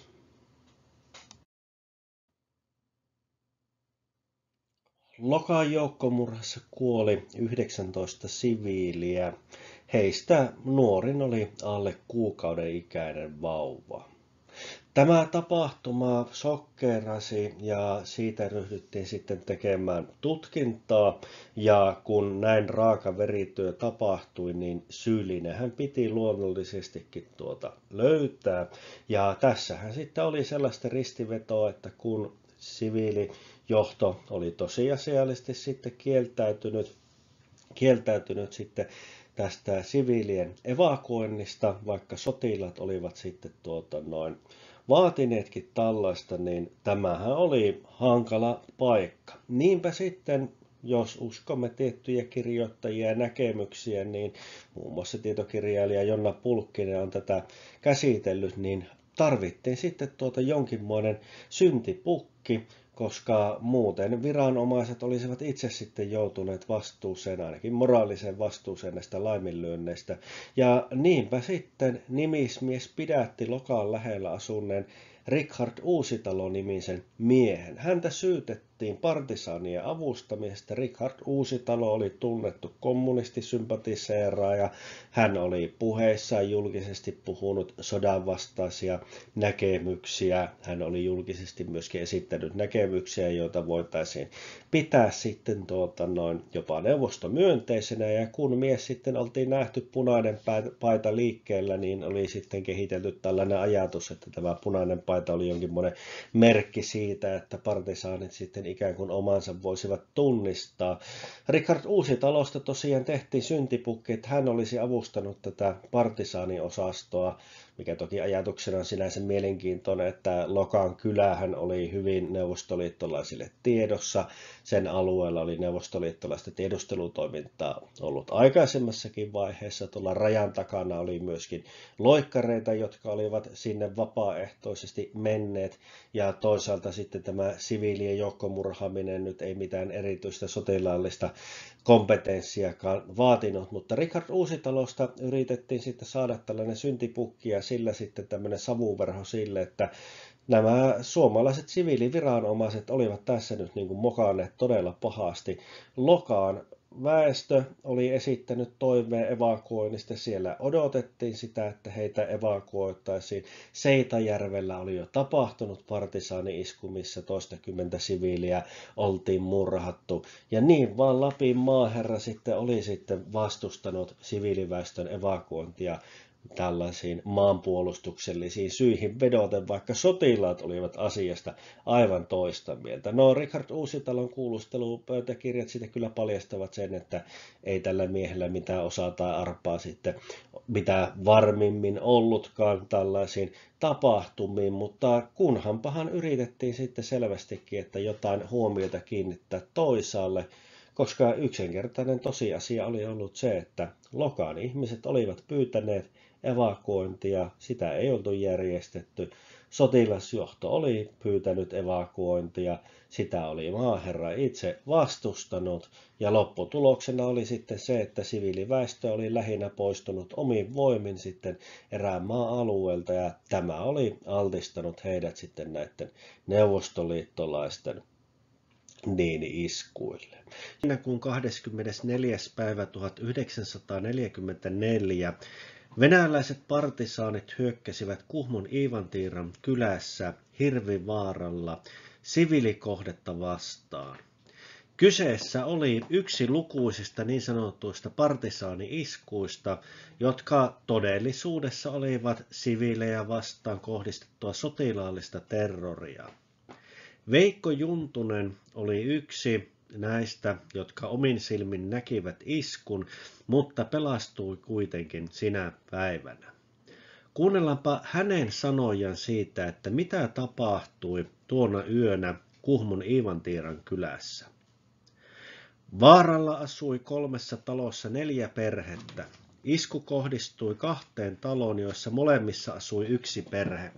A: Lokaan joukkomurhassa kuoli 19 siviiliä. Heistä nuorin oli alle kuukauden ikäinen vauva. Tämä tapahtuma sokkerasi ja siitä ryhdyttiin sitten tekemään tutkintaa, ja kun näin raaka verityö tapahtui, niin syyllinenhän piti luonnollisestikin löytää. Ja tässähän sitten oli sellaista ristivetoa, että kun siviilijohto oli tosiasiallisesti sitten kieltäytynyt sitten tästä siviilien evakuoinnista, vaikka sotilaat olivat sitten vaatineetkin tällaista, niin tämähän oli hankala paikka. Niinpä sitten, jos uskomme tiettyjä kirjoittajia ja näkemyksiä, niin muun muassa tietokirjailija Jonna Pulkkinen on tätä käsitellyt, niin tarvittiin sitten jonkinmoinen syntipukki, koska muuten viranomaiset olisivat itse sitten joutuneet vastuuseen, ainakin moraaliseen vastuuseen näistä laiminlyönneistä. Ja niinpä sitten nimismies pidätti Lokaan lähellä asuneen Richard Uusitalo-nimisen miehen. Häntä syytettiin partisaanien avustamisesta. Richard Uusitalo oli tunnettu kommunistisympatiseeraaja. Hän oli puheissaan julkisesti puhunut sodan vastaisia näkemyksiä. Hän oli julkisesti myöskin esittänyt näkemyksiä, joita voitaisiin pitää sitten jopa neuvostomyönteisenä. Ja kun mies sitten oltiin nähty punainen paita liikkeellä, niin oli sitten kehitelty tällainen ajatus, että tämä punainen paita oli jonkinlainen merkki siitä, että partisaanit sitten ikään kuin omansa voisivat tunnistaa. Richard Uusitalosta tosiaan tehtiin syntipukki, että hän olisi avustanut tätä partisaaniosastoa, mikä toki ajatuksena on sinänsä mielenkiintoinen, että Lokaan kylähän oli hyvin neuvostoliittolaisille tiedossa. Sen alueella oli neuvostoliittolaista tiedustelutoimintaa ollut aikaisemmassakin vaiheessa. Tuolla rajan takana oli myöskin loikkareita, jotka olivat sinne vapaaehtoisesti menneet. Ja toisaalta sitten tämä siviilien joukkomurhaaminen nyt ei mitään erityistä sotilaallista kompetenssiakaan vaatinut, mutta Richard Uusitalosta yritettiin sitten saada tällainen syntipukki ja sillä sitten tämmöinen savuverho sille, että nämä suomalaiset siviiliviranomaiset olivat tässä nyt niin kuin mokanneet todella pahasti. Lokaan väestö oli esittänyt toiveen evakuoinnista. Siellä odotettiin sitä, että heitä evakuoitaisiin. Seitajärvellä oli jo tapahtunut partisaani-isku, missä toistakymmentä siviiliä oltiin murhattu. Ja niin vaan Lapin maaherra sitten oli sitten vastustanut siviiliväestön evakuointia tällaisiin maanpuolustuksellisiin syihin vedoten, vaikka sotilaat olivat asiasta aivan toista mieltä. No, Richard Uusitalon kuulustelupöytäkirjat sitten kyllä paljastavat sen, että ei tällä miehellä mitään osaa tai arpaa sitten mitä varmimmin ollutkaan tällaisiin tapahtumiin, mutta kunhanpahan yritettiin sitten selvästikin, että jotain huomiota kiinnittää toisaalle, koska yksinkertainen tosiasia oli ollut se, että Lokaan ihmiset olivat pyytäneet evakuointia, sitä ei oltu järjestetty. Sotilasjohto oli pyytänyt evakuointia, sitä oli maaherra itse vastustanut, ja lopputuloksena oli sitten se, että siviiliväestö oli lähinnä poistunut omin voimin sitten erään maa-alueelta, ja tämä oli altistanut heidät sitten näiden neuvostoliittolaisten iskuille. Heinäkuun 24. päivä 1944 venäläiset partisaanit hyökkäsivät Kuhmon Iivantiiran kylässä Hirvivaaralla siviilikohdetta vastaan. Kyseessä oli yksi lukuisista niin sanotuista partisaani-iskuista, jotka todellisuudessa olivat siviilejä vastaan kohdistettua sotilaallista terroria. Veikko Juntunen oli yksi näistä, jotka omin silmin näkivät iskun, mutta pelastui kuitenkin sinä päivänä. Kuunnellaanpa hänen sanojaan siitä, että mitä tapahtui tuona yönä Kuhmon Iivantiiran kylässä. Vaaralla asui 3 talossa 4 perhettä. Isku kohdistui 2 taloon, joissa molemmissa asui 1 perhe.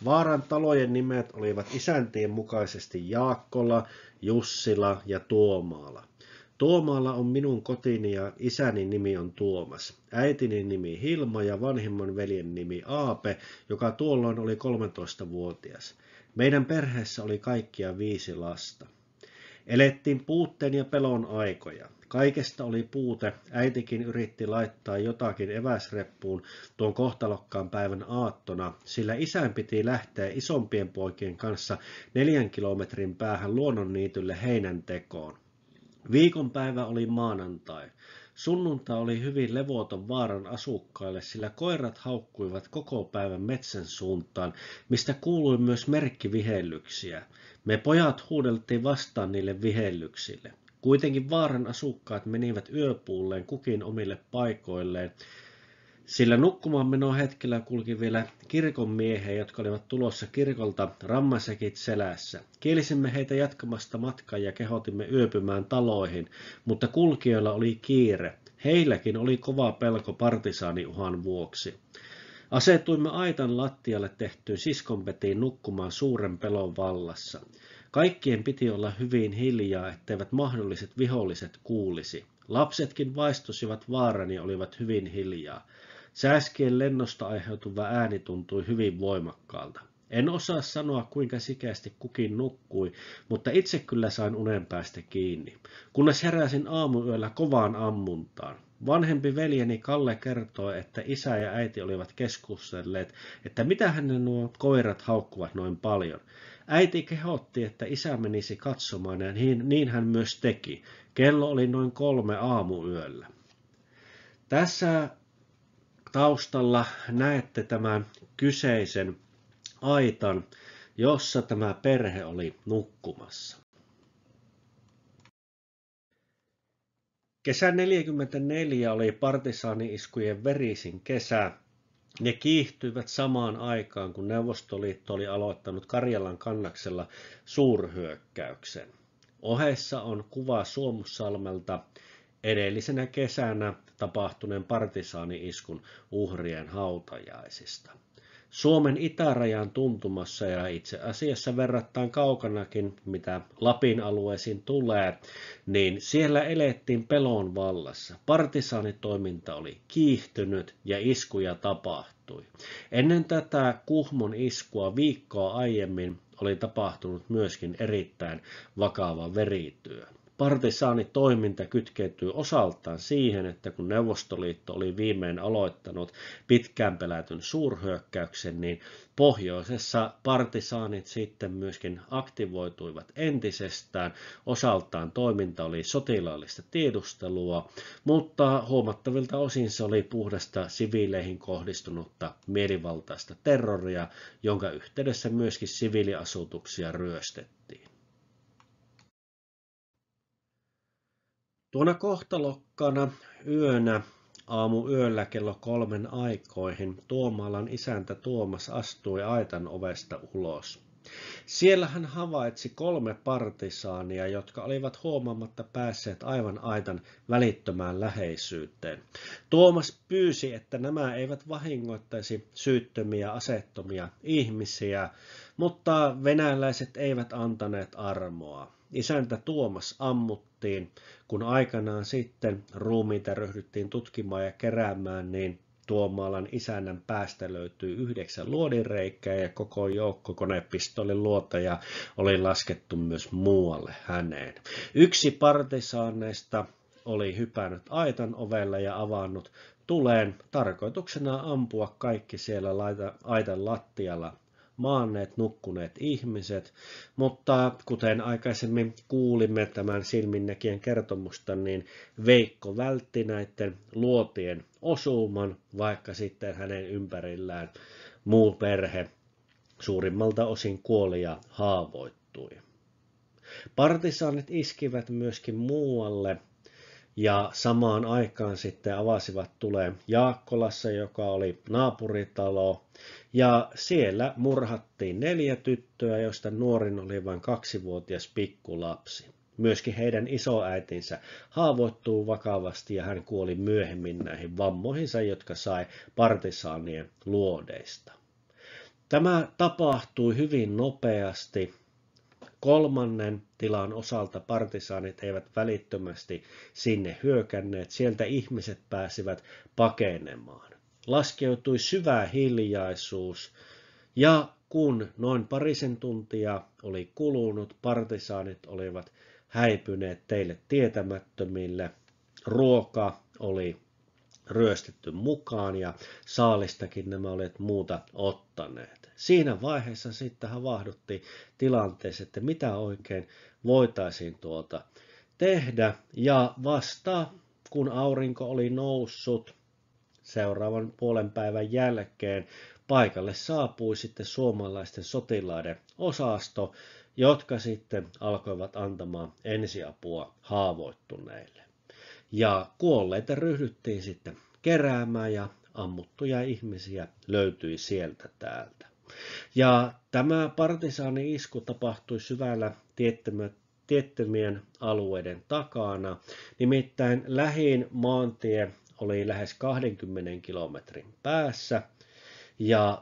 A: Vaaran talojen nimet olivat isäntien mukaisesti Jaakkola, Jussila ja Tuomaala. Tuomaala on minun kotini ja isäni nimi on Tuomas. Äitini nimi Hilma ja vanhimman veljen nimi Aape, joka tuolloin oli 13-vuotias. Meidän perheessä oli kaikkia 5 lasta. Elettiin puutteen ja pelon aikoja. Kaikesta oli puute. Äitikin yritti laittaa jotakin eväsreppuun tuon kohtalokkaan päivän aattona, sillä isän piti lähteä isompien poikien kanssa 4 kilometrin päähän luonnonniitylle heinän tekoon. Viikonpäivä oli maanantai. Sunnuntai oli hyvin levoton Vaaran asukkaille, sillä koirat haukkuivat koko päivän metsän suuntaan, mistä kuului myös merkkivihellyksiä. Me pojat huudeltiin vastaan niille vihellyksille. Kuitenkin Vaaran asukkaat menivät yöpuulleen kukin omille paikoilleen, sillä nukkumaan menon hetkellä kulki vielä kirkon miehiä, jotka olivat tulossa kirkolta rammasäkit selässä. Kielisimme heitä jatkamasta matkaa ja kehotimme yöpymään taloihin, mutta kulkijoilla oli kiire. Heilläkin oli kova pelko partisaaniuhan vuoksi. Asetuimme aitan lattialle tehtyyn siskonpetiin nukkumaan suuren pelon vallassa. Kaikkien piti olla hyvin hiljaa, etteivät mahdolliset viholliset kuulisi. Lapsetkin vaistusivat vaaran ja olivat hyvin hiljaa. Sääskien lennosta aiheutuva ääni tuntui hyvin voimakkaalta. En osaa sanoa, kuinka sikästi kukin nukkui, mutta itse kyllä sain unen päästä kiinni, kunnes heräsin aamuyöllä kovaan ammuntaan. Vanhempi veljeni Kalle kertoi, että isä ja äiti olivat keskustelleet, että mitähän nuo koirat haukkuvat noin paljon. Äiti kehotti, että isä menisi katsomaan ja niin hän myös teki. Kello oli noin 3 aamuyöllä. Tässä taustalla näette tämän kyseisen aitan, jossa tämä perhe oli nukkumassa. Kesä 1944 oli partisaani-iskujen verisin kesä. Ne kiihtyivät samaan aikaan, kun Neuvostoliitto oli aloittanut Karjalan kannaksella suurhyökkäyksen. Ohessa on kuva Suomussalmelta edellisenä kesänä tapahtuneen partisaani-iskun uhrien hautajaisista. Suomen itärajan tuntumassa ja itse asiassa verrattain kaukanakin, mitä Lapin alueisiin tulee, niin siellä elettiin pelon vallassa. Partisaanitoiminta oli kiihtynyt ja iskuja tapahtui. Ennen tätä Kuhmon iskua viikkoa aiemmin oli tapahtunut myöskin erittäin vakava verityö. Partisaanitoiminta kytkeytyy osaltaan siihen, että kun Neuvostoliitto oli viimein aloittanut pitkään pelätyn suurhyökkäyksen, niin pohjoisessa partisaanit sitten myöskin aktivoituivat entisestään. Osaltaan toiminta oli sotilaallista tiedustelua, mutta huomattavilta osin se oli puhdasta siviileihin kohdistunutta mielivaltaista terroria, jonka yhteydessä myöskin siviiliasutuksia ryöstettiin. Tuona kohtalokkaana yönä aamuyöllä kello 3 aikoihin Tuomaalan isäntä Tuomas astui aitan ovesta ulos. Siellä hän havaitsi 3 partisaania, jotka olivat huomaamatta päässeet aivan aitan välittömään läheisyyteen. Tuomas pyysi, että nämä eivät vahingoittaisi syyttömiä asettomia ihmisiä, mutta venäläiset eivät antaneet armoa. Isäntä Tuomas ammuttiin, kun aikanaan sitten ruumiita ryhdyttiin tutkimaan ja keräämään, niin Tuomaalan isännän päästä löytyy 9 luodinreikää ja koko joukko konepistoolin luoteja oli laskettu myös muualle häneen. Yksi partisaaneista oli hypännyt aitan ovella ja avannut tuleen tarkoituksena ampua kaikki siellä aitan lattialla maanneet, nukkuneet ihmiset, mutta kuten aikaisemmin kuulimme tämän silminnäkijän kertomusta, niin Veikko vältti näiden luotien osuman, vaikka sitten hänen ympärillään muu perhe suurimmalta osin kuoli ja haavoittui. Partisaanit iskivät myöskin muualle ja samaan aikaan sitten avasivat tuleen Jaakkolassa, joka oli naapuritalo. Ja siellä murhattiin 4 tyttöä, joista nuorin oli vain 2-vuotias pikkulapsi. Myöskin heidän isoäitinsä haavoittuu vakavasti ja hän kuoli myöhemmin näihin vammoihinsa, jotka sai partisaanien luodeista. Tämä tapahtui hyvin nopeasti. 3. tilan osalta partisaanit eivät välittömästi sinne hyökänneet. Sieltä ihmiset pääsivät pakenemaan. Laskeutui syvä hiljaisuus ja kun noin parisen tuntia oli kulunut, partisaanit olivat häipyneet teille tietämättömille. Ruoka oli ryöstetty mukaan ja saalistakin nämä olivat muuta ottaneet. Siinä vaiheessa sitten havahduttiin tilanteeseen, että mitä oikein voitaisiin tehdä. Ja vasta kun aurinko oli noussut seuraavan puolen päivän jälkeen, paikalle saapui sitten suomalaisten sotilaiden osasto, jotka sitten alkoivat antamaan ensiapua haavoittuneille. Ja kuolleita ryhdyttiin sitten keräämään ja ammuttuja ihmisiä löytyi sieltä täältä. Ja tämä partisaani-isku tapahtui syvällä tiettömien alueiden takana. Nimittäin lähin maantie oli lähes 20 kilometrin päässä ja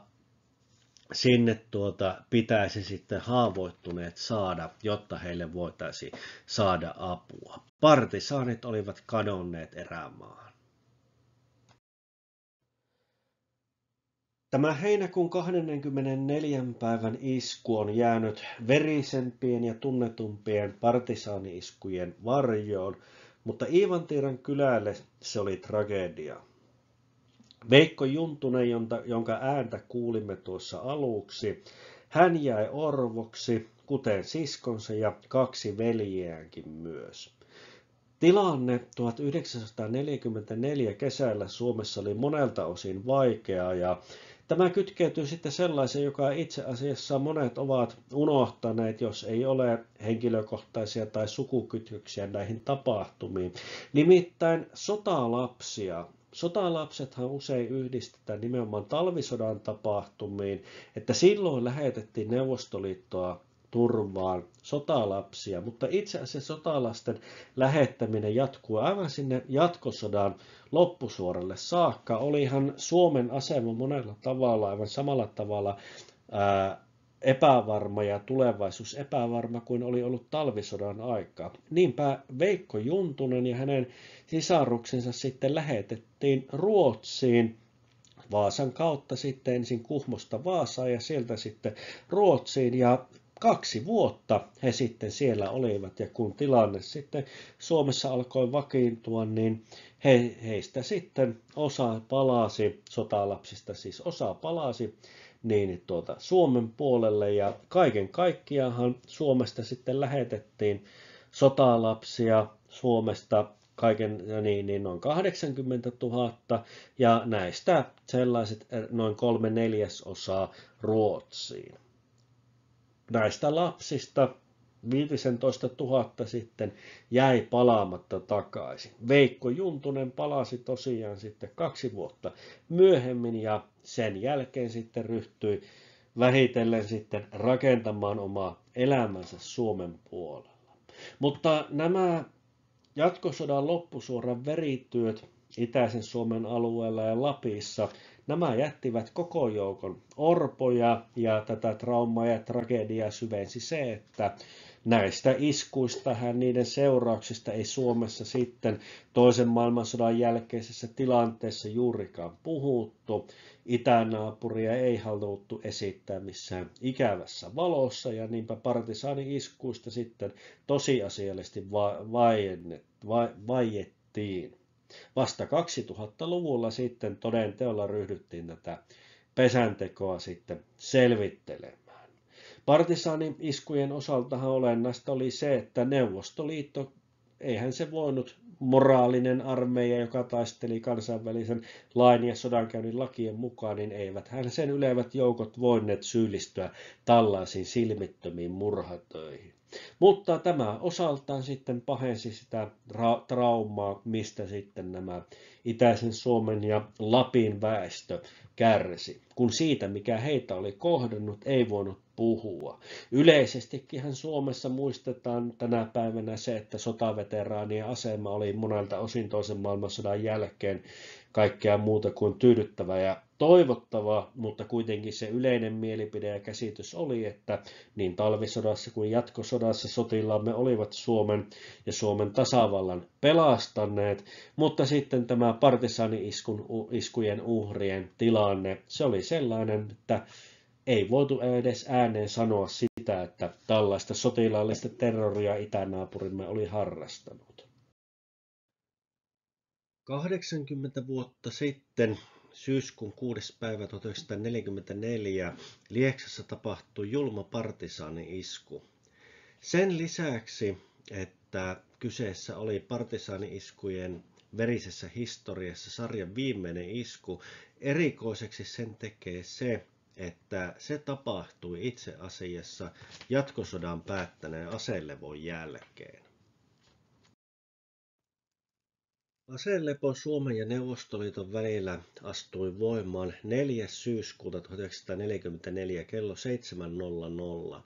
A: sinne pitäisi sitten haavoittuneet saada, jotta heille voitaisiin saada apua. Partisaanit olivat kadonneet erämaahan. Tämä heinäkuun 24. päivän isku on jäänyt verisempien ja tunnetumpien partisaani-iskujen varjoon, mutta Iivantiiran kylälle se oli tragedia. Veikko Juntunen, jonka ääntä kuulimme tuossa aluksi, hän jäi orvoksi, kuten siskonsa ja 2 veljeäänkin myös. Tilanne 1944 kesällä Suomessa oli monelta osin vaikea ja tämä kytkeytyy sitten sellaiseen, joka itse asiassa monet ovat unohtaneet, jos ei ole henkilökohtaisia tai sukukytköksiä näihin tapahtumiin. Nimittäin sotalapsia. Sotalapsethan usein yhdistetään nimenomaan talvisodan tapahtumiin, että silloin lähetettiin Neuvostoliittoa turvaan sotalapsia, mutta itse asiassa sotalasten lähettäminen jatkuu aivan sinne jatkosodan loppusuoralle saakka. Olihan Suomen asema monella tavalla, aivan samalla tavalla epävarma ja tulevaisuus epävarma kuin oli ollut talvisodan aikaa. Niinpä Veikko Juntunen ja hänen sisaruksensa sitten lähetettiin Ruotsiin Vaasan kautta sitten ensin Kuhmosta Vaasaan ja sieltä sitten Ruotsiin ja 2 vuotta he sitten siellä olivat ja kun tilanne sitten Suomessa alkoi vakiintua, niin heistä sitten osa palasi, sotalapsista siis osa palasi niin Suomen puolelle ja kaiken kaikkiaan Suomesta sitten lähetettiin sotalapsia Suomesta niin noin 80 000 ja näistä sellaiset noin 3/4 Ruotsiin. Näistä lapsista 15 000 sitten jäi palaamatta takaisin. Veikko Juntunen palasi tosiaan sitten 2 vuotta myöhemmin ja sen jälkeen sitten ryhtyi vähitellen sitten rakentamaan omaa elämänsä Suomen puolella. Mutta nämä jatkosodan loppusuoran verityöt itäisen Suomen alueella ja Lapissa, nämä jättivät koko joukon orpoja ja tätä traumaa ja tragediaa syvensi se, että näistä iskuista niiden seurauksista ei Suomessa sitten toisen maailmansodan jälkeisessä tilanteessa juurikaan puhuttu. Itänaapuria ei haluttu esittää missään ikävässä valossa ja niinpä partisaani-iskuista sitten tosiasiallisesti vaiettiin. Vasta 2000-luvulla sitten toden teolla ryhdyttiin tätä pesäntekoa sitten selvittelemään. Partisaani-iskujen osaltahan olennaista oli se, että Neuvostoliitto, eihän se voinut moraalinen armeija, joka taisteli kansainvälisen lain ja sodankäynnin lakien mukaan, niin eiväthän sen ylevät joukot voineet syyllistyä tällaisiin silmittömiin murhatöihin. Mutta tämä osaltaan sitten pahensi sitä traumaa, mistä sitten nämä itäisen Suomen ja Lapin väestö kärsi, kun siitä, mikä heitä oli kohdannut, ei voinut puhua. Yleisestikin Suomessa muistetaan tänä päivänä se, että sotaveteraanien asema oli monelta osin toisen maailmansodan jälkeen kaikkea muuta kuin tyydyttävä ja toivottava, mutta kuitenkin se yleinen mielipide ja käsitys oli, että niin talvisodassa kuin jatkosodassa sotilaamme olivat Suomen ja Suomen tasavallan pelastaneet, mutta sitten tämä partisaani-iskujen uhrien tilanne, se oli sellainen, että ei voitu edes ääneen sanoa sitä, että tällaista sotilaallista terroria itänaapurimme oli harrastanut. 80 vuotta sitten, syyskuun 6. päivä 1944, Lieksassa tapahtui julma partisaani-isku. Sen lisäksi, että kyseessä oli partisaani-iskujen verisessä historiassa sarjan viimeinen isku, erikoiseksi sen tekee se, että se tapahtui itse asiassa jatkosodan päättäneen aselevon jälkeen. Aselepo Suomen ja Neuvostoliiton välillä astui voimaan 4. syyskuuta 1944 kello 7.00.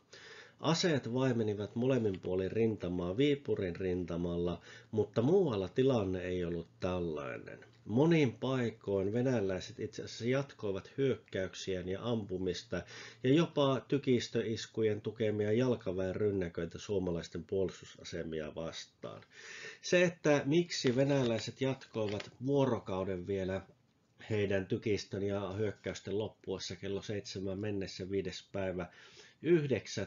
A: Aseet vaimenivat molemmin puolin rintamaa Viipurin rintamalla, mutta muualla tilanne ei ollut tällainen. Monin paikoin venäläiset itse asiassa jatkoivat hyökkäyksiään ja ampumista ja jopa tykistöiskujen tukemia jalkaväen rynnäköitä suomalaisten puolustusasemia vastaan. Se, että miksi venäläiset jatkoivat vuorokauden vielä heidän tykistön ja hyökkäysten loppuessa kello 7 mennessä 5. päivä 9.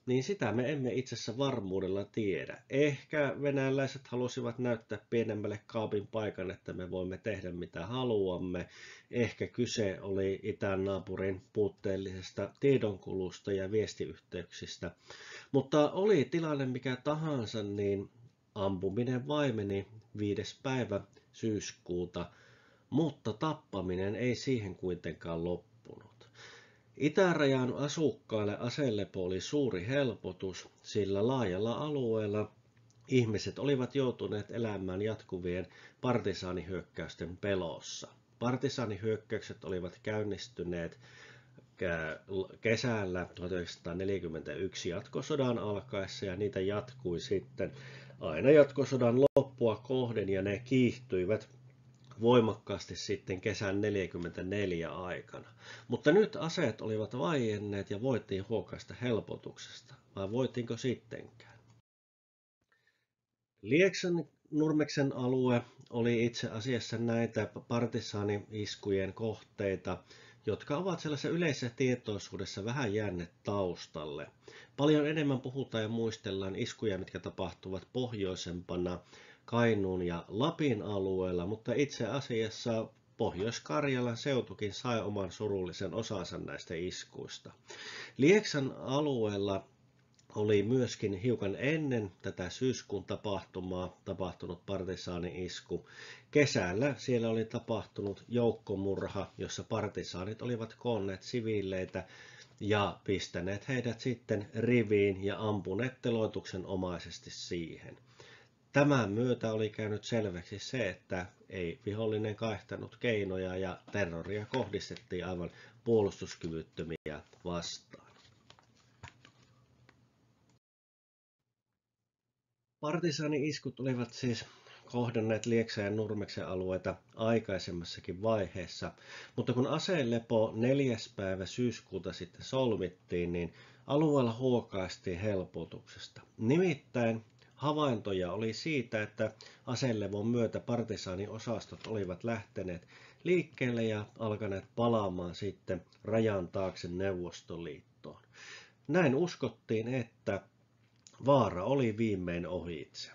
A: niin sitä me emme itse asiassa varmuudella tiedä. Ehkä venäläiset halusivat näyttää pienemmälle kaapin paikan, että me voimme tehdä mitä haluamme. Ehkä kyse oli itän naapurin puutteellisesta tiedonkulusta ja viestiyhteyksistä. Mutta oli tilanne mikä tahansa, niin ampuminen vaimeni 5. päivä syyskuuta, mutta tappaminen ei siihen kuitenkaan loppunut. Itärajan asukkaille aselepo oli suuri helpotus, sillä laajalla alueella ihmiset olivat joutuneet elämään jatkuvien partisaanihyökkäysten pelossa. Partisaanihyökkäykset olivat käynnistyneet kesällä 1941 jatkosodan alkaessa ja niitä jatkui sitten aina jatkosodan loppua kohden ja ne kiihtyivät voimakkaasti sitten kesän 1944 aikana. Mutta nyt aseet olivat vaienneet ja voitiin huokaista helpotuksesta, vai voitiinko sittenkään? Lieksan Nurmeksen alue oli itse asiassa näitä partisaani-iskujen kohteita, jotka ovat sellaisessa yleisessä tietoisuudessa vähän jääneet taustalle. Paljon enemmän puhutaan ja muistellaan iskuja, mitkä tapahtuvat pohjoisempana Kainuun ja Lapin alueella, mutta itse asiassa Pohjois-Karjalan seutukin sai oman surullisen osansa näistä iskuista. Lieksan alueella oli myöskin hiukan ennen tätä syyskuun tapahtumaa tapahtunut partisaani-isku. Kesällä siellä oli tapahtunut joukkomurha, jossa partisaanit olivat koonneet siviileitä ja pistäneet heidät sitten riviin ja ampuneet teloituksenomaisesti siihen. Tämän myötä oli käynyt selväksi se, että ei vihollinen kaihtanut keinoja ja terroria kohdistettiin aivan puolustuskyvyttömiä vastaan. Partisaani-iskut olivat siis kohdanneet Lieksan ja Nurmeksen alueita aikaisemmassakin vaiheessa, mutta kun aselepo 4. päivä syyskuuta sitten solmittiin, niin alueella huokaistiin helpotuksesta. Nimittäin havaintoja oli siitä, että aselevon myötä partisaaniosastot olivat lähteneet liikkeelle ja alkaneet palaamaan sitten rajan taakse Neuvostoliittoon. Näin uskottiin, että vaara oli viimein ohitse.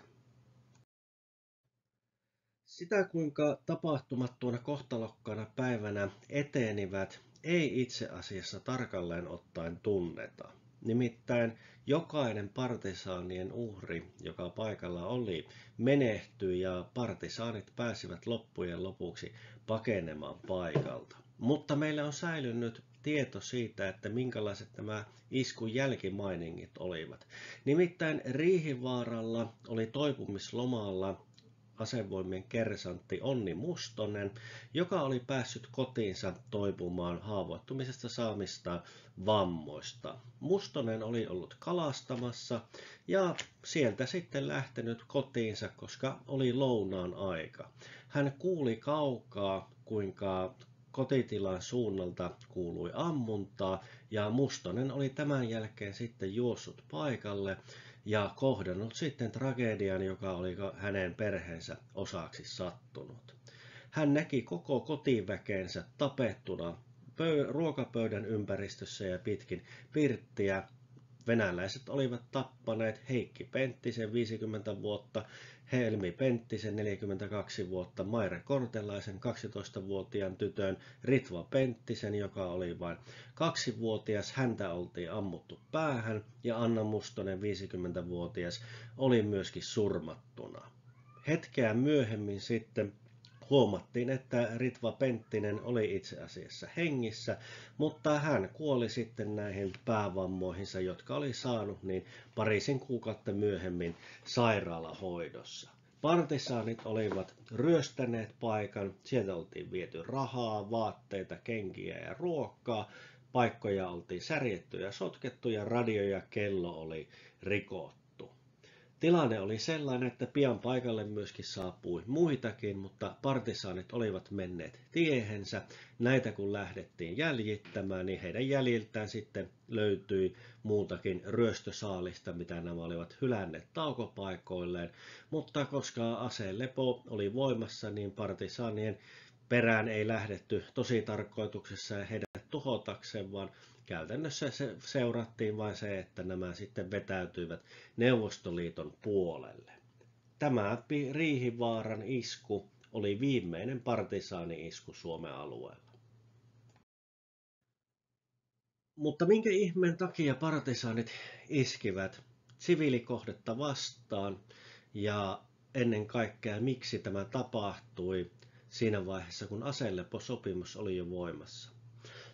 A: Sitä, kuinka tapahtumat tuona kohtalokkaana päivänä etenivät, ei itse asiassa tarkalleen ottaen tunneta. Nimittäin jokainen partisaanien uhri, joka paikalla oli, menehtyi ja partisaanit pääsivät loppujen lopuksi pakenemaan paikalta. Mutta meillä on säilynyt tieto siitä, että minkälaiset nämä iskun jälkimainingit olivat. Nimittäin Riihivaaralla oli toipumislomalla asevoimien kersantti Onni Mustonen, joka oli päässyt kotiinsa toipumaan haavoittumisesta saamista vammoista. Mustonen oli ollut kalastamassa ja sieltä sitten lähtenyt kotiinsa, koska oli lounaan aika. Hän kuuli kaukaa, kuinka kotitilan suunnalta kuului ammuntaa ja Mustonen oli tämän jälkeen sitten juossut paikalle ja kohdannut sitten tragedian, joka oli hänen perheensä osaksi sattunut. Hän näki koko kotiväkensä tapettuna ruokapöydän ympäristössä ja pitkin pirttiä. Venäläiset olivat tappaneet Heikki Penttisen 50 vuotta, Helmi Penttisen 42 vuotta, Maire Kortelaisen 12-vuotiaan tytön, Ritva Penttisen, joka oli vain 2-vuotias, häntä oltiin ammuttu päähän ja Anna Mustonen 50-vuotias oli myöskin surmattuna. Hetkeä myöhemmin sitten huomattiin, että Ritva Penttinen oli itse asiassa hengissä, mutta hän kuoli sitten näihin päävammoihinsa, jotka oli saanut niin parisen kuukautta myöhemmin sairaalahoidossa. Partisaanit olivat ryöstäneet paikan, sieltä oltiin viety rahaa, vaatteita, kenkiä ja ruokaa, paikkoja oltiin särjetty ja sotkettu ja radio ja kello oli rikottu. Tilanne oli sellainen, että pian paikalle myöskin saapui muitakin, mutta partisaanit olivat menneet tiehensä. Näitä kun lähdettiin jäljittämään, niin heidän jäljiltään sitten löytyi muutakin ryöstösaalista, mitä nämä olivat hylänneet taukopaikoilleen. Mutta koska aselepo oli voimassa, niin partisaanien perään ei lähdetty tositarkoituksessa heidät tuhotakseen, vaan käytännössä se seurattiin vain se, että nämä sitten vetäytyivät Neuvostoliiton puolelle. Tämä Riihivaaran isku oli viimeinen partisaani-isku Suomen alueella. Mutta minkä ihmeen takia partisaanit iskivät siviilikohdetta vastaan ja ennen kaikkea miksi tämä tapahtui siinä vaiheessa, kun aseleposopimus oli jo voimassa?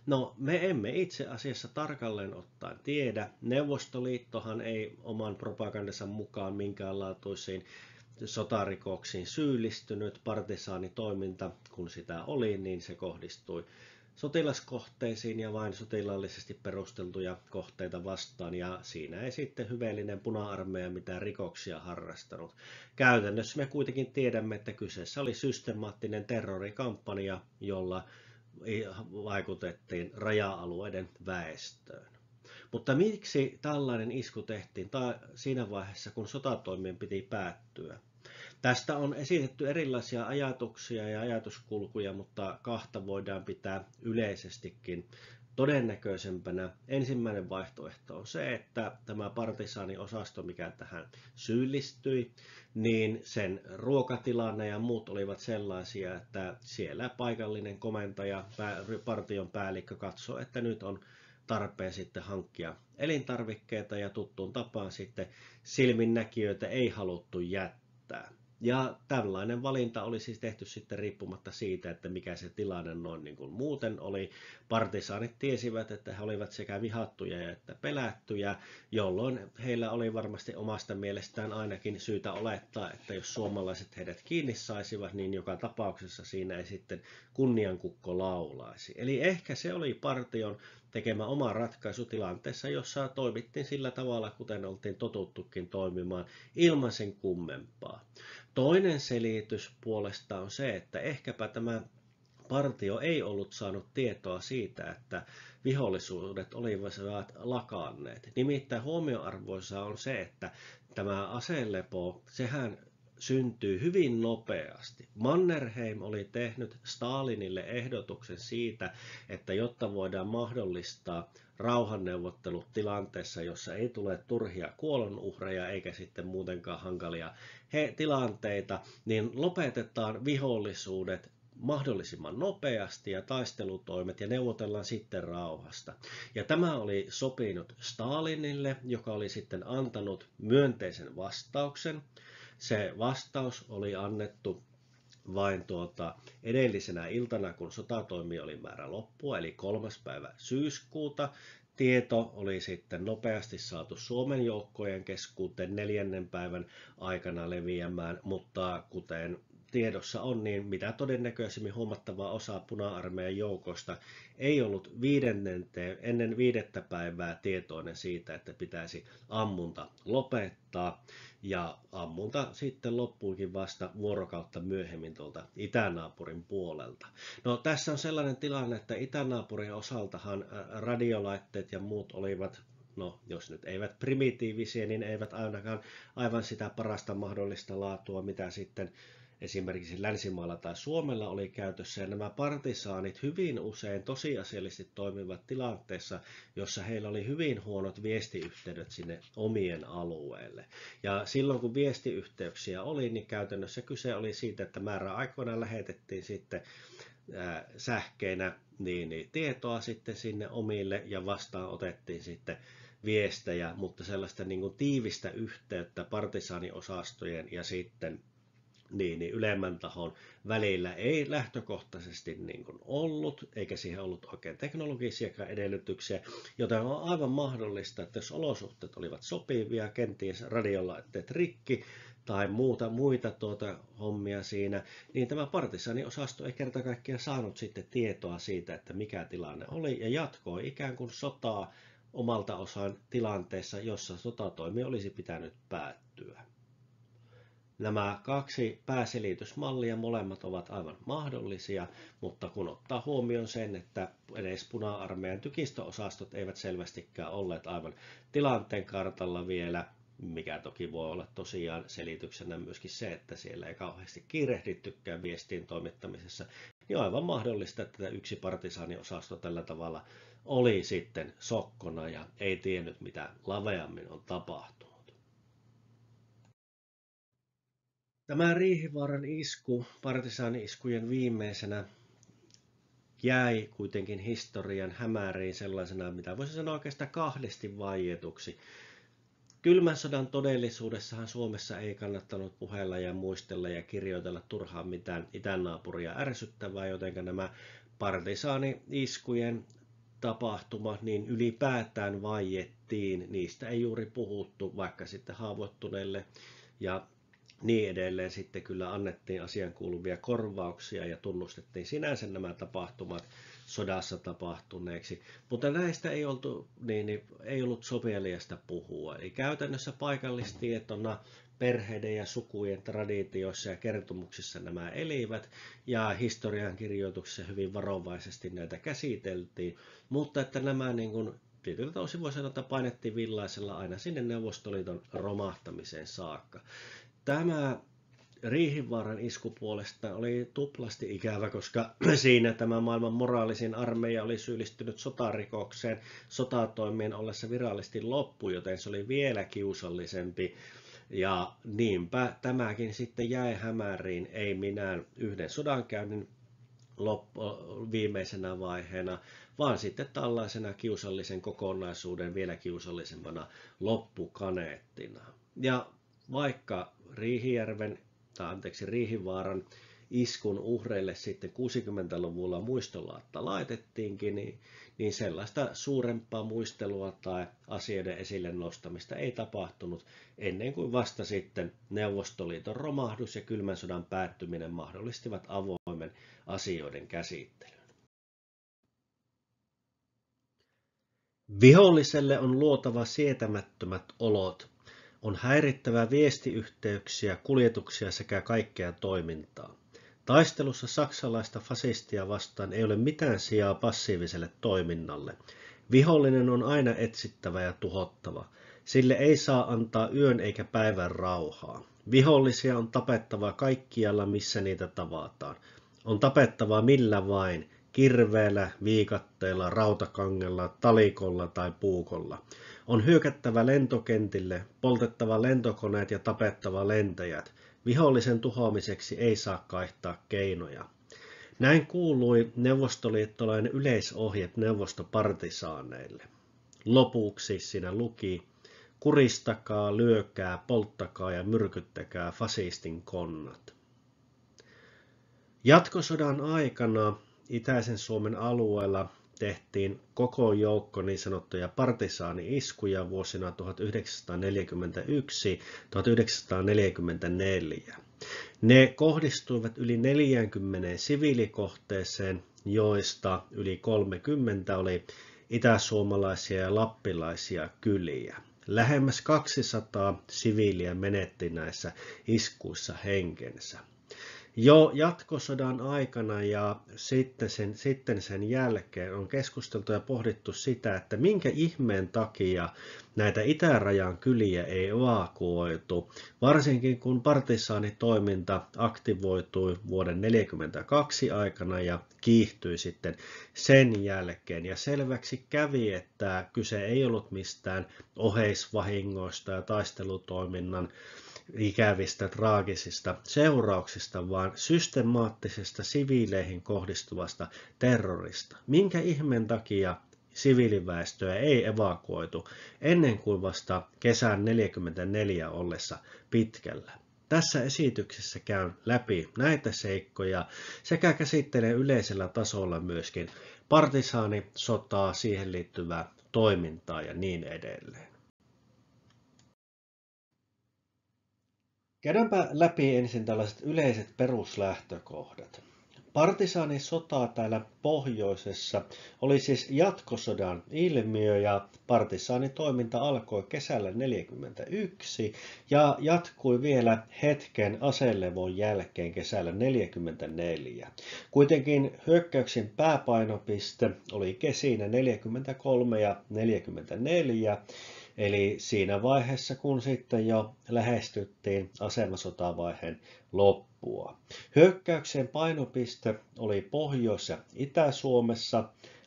A: No, me emme itse asiassa tarkalleen ottaen tiedä. Neuvostoliittohan ei oman propagandansa mukaan minkäänlaatuisiin sotarikoksiin syyllistynyt. Partisaanitoiminta, kun sitä oli, niin se kohdistui sotilaskohteisiin ja vain sotilaallisesti perusteltuja kohteita vastaan, ja siinä ei sitten hyveellinen puna-armeija mitään rikoksia harrastanut. Käytännössä me kuitenkin tiedämme, että kyseessä oli systemaattinen terrorikampanja, jolla vaikutettiin raja-alueiden väestöön. Mutta miksi tällainen isku tehtiin siinä vaiheessa, kun sotatoimien piti päättyä? Tästä on esitetty erilaisia ajatuksia ja ajatuskulkuja, mutta kahta voidaan pitää yleisestikin todennäköisempänä. Ensimmäinen vaihtoehto on se, että tämä partisaaniosasto, mikä tähän syyllistyi, niin sen ruokatilanne ja muut olivat sellaisia, että siellä paikallinen komentaja, partion päällikkö katsoi, että nyt on tarpeen sitten hankkia elintarvikkeita ja tuttuun tapaan sitten silminnäkijöitä ei haluttu jättää. Ja tällainen valinta oli siis tehty sitten riippumatta siitä, että mikä se tilanne noin niin kuin muuten oli. Partisaanit tiesivät, että he olivat sekä vihattuja että pelättyjä, jolloin heillä oli varmasti omasta mielestään ainakin syytä olettaa, että jos suomalaiset heidät kiinni saisivat, niin joka tapauksessa siinä ei sitten kunniankukko laulaisi. Eli ehkä se oli partion tekemä oma ratkaisu tilanteessa, jossa toimittiin sillä tavalla, kuten oltiin totuttukin toimimaan, ilman sen kummempaa. Toinen selitys puolestaan on se, että ehkäpä tämä partio ei ollut saanut tietoa siitä, että vihollisuudet olivat lakanneet. Nimittäin huomioarvoisa on se, että tämä aselepo, sehän syntyy hyvin nopeasti. Mannerheim oli tehnyt Stalinille ehdotuksen siitä, että jotta voidaan mahdollistaa rauhanneuvottelut tilanteessa, jossa ei tule turhia kuolonuhreja eikä sitten muutenkaan hankalia tilanteita, niin lopetetaan vihollisuudet mahdollisimman nopeasti ja taistelutoimet ja neuvotellaan sitten rauhasta. Ja tämä oli sopinut Stalinille, joka oli sitten antanut myönteisen vastauksen. Se vastaus oli annettu vain edellisenä iltana, kun sotatoimi oli määrä loppua, eli 3. päivä syyskuuta. Tieto oli sitten nopeasti saatu Suomen joukkojen keskuuteen 4. päivän aikana leviämään, mutta kuten tiedossa on, niin mitä todennäköisemmin huomattava osa Puna-armeijan joukosta ei ollut ennen 5. päivää tietoinen siitä, että pitäisi ammunta lopettaa. Ja ammunta sitten loppuikin vasta vuorokautta myöhemmin tuolta itänaapurin puolelta. No tässä on sellainen tilanne, että itänaapurin osaltahan radiolaitteet ja muut olivat, no jos nyt eivät primitiivisiä, niin eivät ainakaan aivan sitä parasta mahdollista laatua, mitä sitten esimerkiksi Länsimaalla tai Suomella oli käytössä, ja nämä partisaanit hyvin usein tosiasiallisesti toimivat tilanteessa, jossa heillä oli hyvin huonot viestiyhteydet sinne omien alueelle. Ja silloin kun viestiyhteyksiä oli, niin käytännössä kyse oli siitä, että määräaikoina lähetettiin sitten sähkeinä niin tietoa sitten sinne omille ja vastaan otettiin sitten viestejä, mutta sellaista niin kuin tiivistä yhteyttä partisaaniosastojen ja sitten ylemmän tahon välillä ei lähtökohtaisesti niin kuin ollut, eikä siihen ollut oikein teknologisiakaan edellytyksiä, joten on aivan mahdollista, että jos olosuhteet olivat sopivia, kenties radiolaitteet rikki tai muita hommia siinä, niin tämä partisaaniosasto ei kerta kaikkiaan saanut sitten tietoa siitä, että mikä tilanne oli, ja jatkoi ikään kuin sotaa omalta osan tilanteessa, jossa sotatoimi olisi pitänyt päättyä. Nämä 2 pääselitysmallia molemmat ovat aivan mahdollisia, mutta kun ottaa huomioon sen, että edes Puna-armeijan tykistöosastot eivät selvästikään olleet aivan tilanteen kartalla vielä, mikä toki voi olla tosiaan selityksenä myöskin se, että siellä ei kauheasti kiirehdittykään viestiin toimittamisessa, niin on aivan mahdollista, että yksi partisaaniosasto tällä tavalla oli sitten sokkona ja ei tiennyt, mitä laveammin on tapahtunut. Tämä Riihivaaran isku partisaani-iskujen viimeisenä jäi kuitenkin historian hämäriin sellaisena, mitä voisi sanoa oikeastaan kahdesti vaietuksi. Kylmän sodan todellisuudessahan Suomessa ei kannattanut puhella ja muistella ja kirjoitella turhaan mitään itänaapuria ärsyttävää, joten nämä partisaani-iskujen tapahtumat niin ylipäätään vaiettiin. Niistä ei juuri puhuttu, vaikka sitten haavoittuneille ja niin edelleen sitten kyllä annettiin asian kuuluvia korvauksia ja tunnustettiin sinänsä nämä tapahtumat sodassa tapahtuneeksi, mutta näistä ei ollut soveliasta puhua. Eli käytännössä paikallistietona perheiden ja sukujen traditioissa ja kertomuksissa nämä elivät ja historiankirjoituksessa hyvin varovaisesti näitä käsiteltiin, mutta että nämä tietyiltä osin voi sanoa, että painettiin villaisella aina sinne Neuvostoliiton romahtamiseen saakka. Tämä Riihivaaran isku puolestaan oli tuplasti ikävä, koska siinä tämä maailman moraalisin armeija oli syyllistynyt sotarikokseen sotatoimien ollessa virallisesti loppu, joten se oli vielä kiusallisempi. Ja niinpä tämäkin sitten jäi hämäriin, ei minään yhden sodankäynnin viimeisenä vaiheena, vaan sitten tällaisena kiusallisen kokonaisuuden vielä kiusallisempana loppukaneettina. Ja vaikka Riihivaaran iskun uhreille sitten 60-luvulla muistolaatta laitettiinkin, niin sellaista suurempaa muistelua tai asioiden esille nostamista ei tapahtunut ennen kuin vasta sitten Neuvostoliiton romahdus ja kylmän sodan päättyminen mahdollistivat avoimen asioiden käsittelyn. Viholliselle on luotava sietämättömät olot. On häirittävä viestiyhteyksiä, kuljetuksia sekä kaikkea toimintaa. Taistelussa saksalaista fasistia vastaan ei ole mitään sijaa passiiviselle toiminnalle. Vihollinen on aina etsittävä ja tuhottava. Sille ei saa antaa yön eikä päivän rauhaa. Vihollisia on tapettava kaikkialla, missä niitä tavataan. On tapettava millä vain, kirveellä, viikatteella, rautakangella, talikolla tai puukolla. On hyökättävä lentokentille, poltettava lentokoneet ja tapettava lentäjät. Vihollisen tuhoamiseksi ei saa kaihtaa keinoja. Näin kuului neuvostoliittolainen yleisohje neuvostopartisaaneille. Lopuksi siinä luki: kuristakaa, lyökää, polttakaa ja myrkyttäkää fasistin konnat. Jatkosodan aikana itäisen Suomen alueella tehtiin koko joukko niin sanottuja partisaani-iskuja vuosina 1941-1944. Ne kohdistuivat yli 40 siviilikohteeseen, joista yli 30 oli itäsuomalaisia ja lappilaisia kyliä. Lähemmäs 200 siviiliä menetti näissä iskuissa henkensä. Jo jatkosodan aikana ja sitten sen jälkeen on keskusteltu ja pohdittu sitä, että minkä ihmeen takia näitä itärajan kyliä ei evakuoitu, varsinkin kun partisaanitoiminta aktivoitui vuoden 1942 aikana ja kiihtyi sitten sen jälkeen. Ja selväksi kävi, että kyse ei ollut mistään oheisvahingoista ja taistelutoiminnan ikävistä traagisista seurauksista, vaan systemaattisesta siviileihin kohdistuvasta terrorista. Minkä ihmeen takia siviiliväestöä ei evakuoitu ennen kuin vasta kesän 1944 ollessa pitkällä? Tässä esityksessä käyn läpi näitä seikkoja sekä käsittelen yleisellä tasolla myöskin partisaanisotaa, siihen liittyvää toimintaa ja niin edelleen. Käydäänpä läpi ensin tällaiset yleiset peruslähtökohdat. Partisaanisotaa täällä pohjoisessa oli siis jatkosodan ilmiö ja partisaanitoiminta alkoi kesällä 1941 ja jatkui vielä hetken aselevon jälkeen kesällä 1944. Kuitenkin hyökkäyksen pääpainopiste oli kesinä 1943 ja 1944. Eli siinä vaiheessa, kun sitten jo lähestyttiin asemasotavaiheen loppua. Hyökkäyksen painopiste oli Pohjois- ja Itä-Suomessa,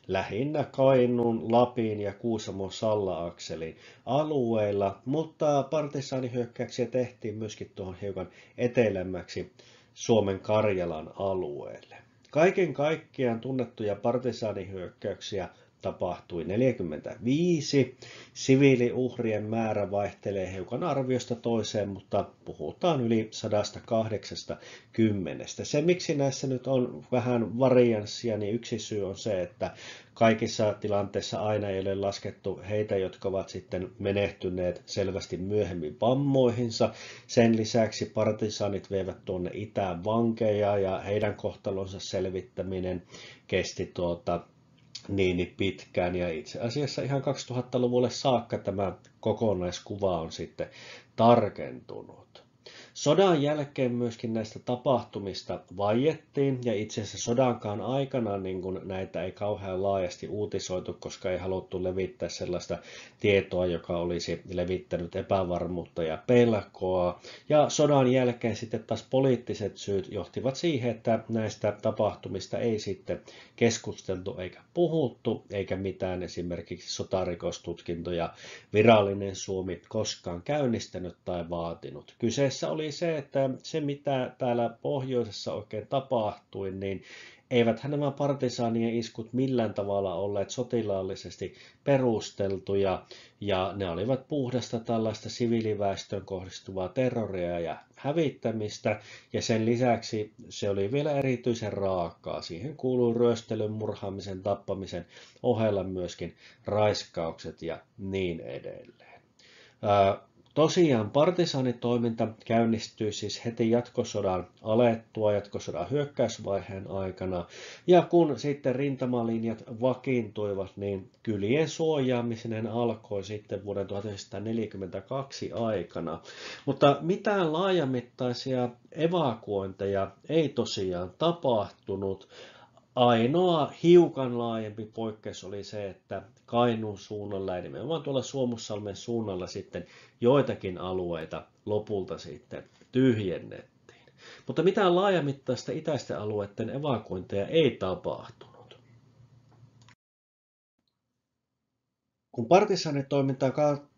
A: lähinnä Kainuun, Lapin ja Kuusamo-Salla-akselin alueilla, mutta partisaanihyökkäyksiä tehtiin myöskin tuohon hiukan etelämmäksi Suomen Karjalan alueelle. Kaiken kaikkiaan tunnettuja partisaanihyökkäyksiä tapahtui 45. Siviiliuhrien määrä vaihtelee hiukan arviosta toiseen, mutta puhutaan yli 180. Se, miksi näissä nyt on vähän varianssia, niin yksi syy on se, että kaikissa tilanteissa aina ei ole laskettu heitä, jotka ovat sitten menehtyneet selvästi myöhemmin vammoihinsa. Sen lisäksi partisaanit veivät tuonne itään vankeja ja heidän kohtalonsa selvittäminen kesti niin pitkään ja itse asiassa ihan 2000-luvulle saakka tämä kokonaiskuva on sitten tarkentunut. Sodan jälkeen myöskin näistä tapahtumista vaiettiin ja itse asiassa sodankaan aikana niin kun näitä ei kauhean laajasti uutisoitu, koska ei haluttu levittää sellaista tietoa, joka olisi levittänyt epävarmuutta ja pelkoa. Ja sodan jälkeen sitten taas poliittiset syyt johtivat siihen, että näistä tapahtumista ei sitten keskusteltu eikä puhuttu, eikä mitään esimerkiksi sotarikostutkintoja virallinen Suomi koskaan käynnistänyt tai vaatinut. Kyseessä oli se, että se mitä täällä pohjoisessa oikein tapahtui, niin eiväthän nämä partisaanien iskut millään tavalla olleet sotilaallisesti perusteltuja ja ne olivat puhdasta tällaista siviiliväestöön kohdistuvaa terroria ja hävittämistä ja sen lisäksi se oli vielä erityisen raakaa. Siihen kuuluu ryöstelyn, murhaamisen, tappamisen ohella myöskin raiskaukset ja niin edelleen. Tosiaan partisaanitoiminta käynnistyi siis heti jatkosodan alettua, jatkosodan hyökkäysvaiheen aikana. Ja kun sitten rintamalinjat vakiintuivat, niin kylien suojaaminen alkoi sitten vuoden 1942 aikana. Mutta mitään laajamittaisia evakuointeja ei tosiaan tapahtunut. Ainoa hiukan laajempi poikkeus oli se, että Kainuun suunnalla ja nimenomaan tuolla Suomussalmen suunnalla sitten joitakin alueita lopulta sitten tyhjennettiin. Mutta mitään laajamittaista itäisten alueiden evakuointeja ei tapahtunut. Kun partisaanitoimintaa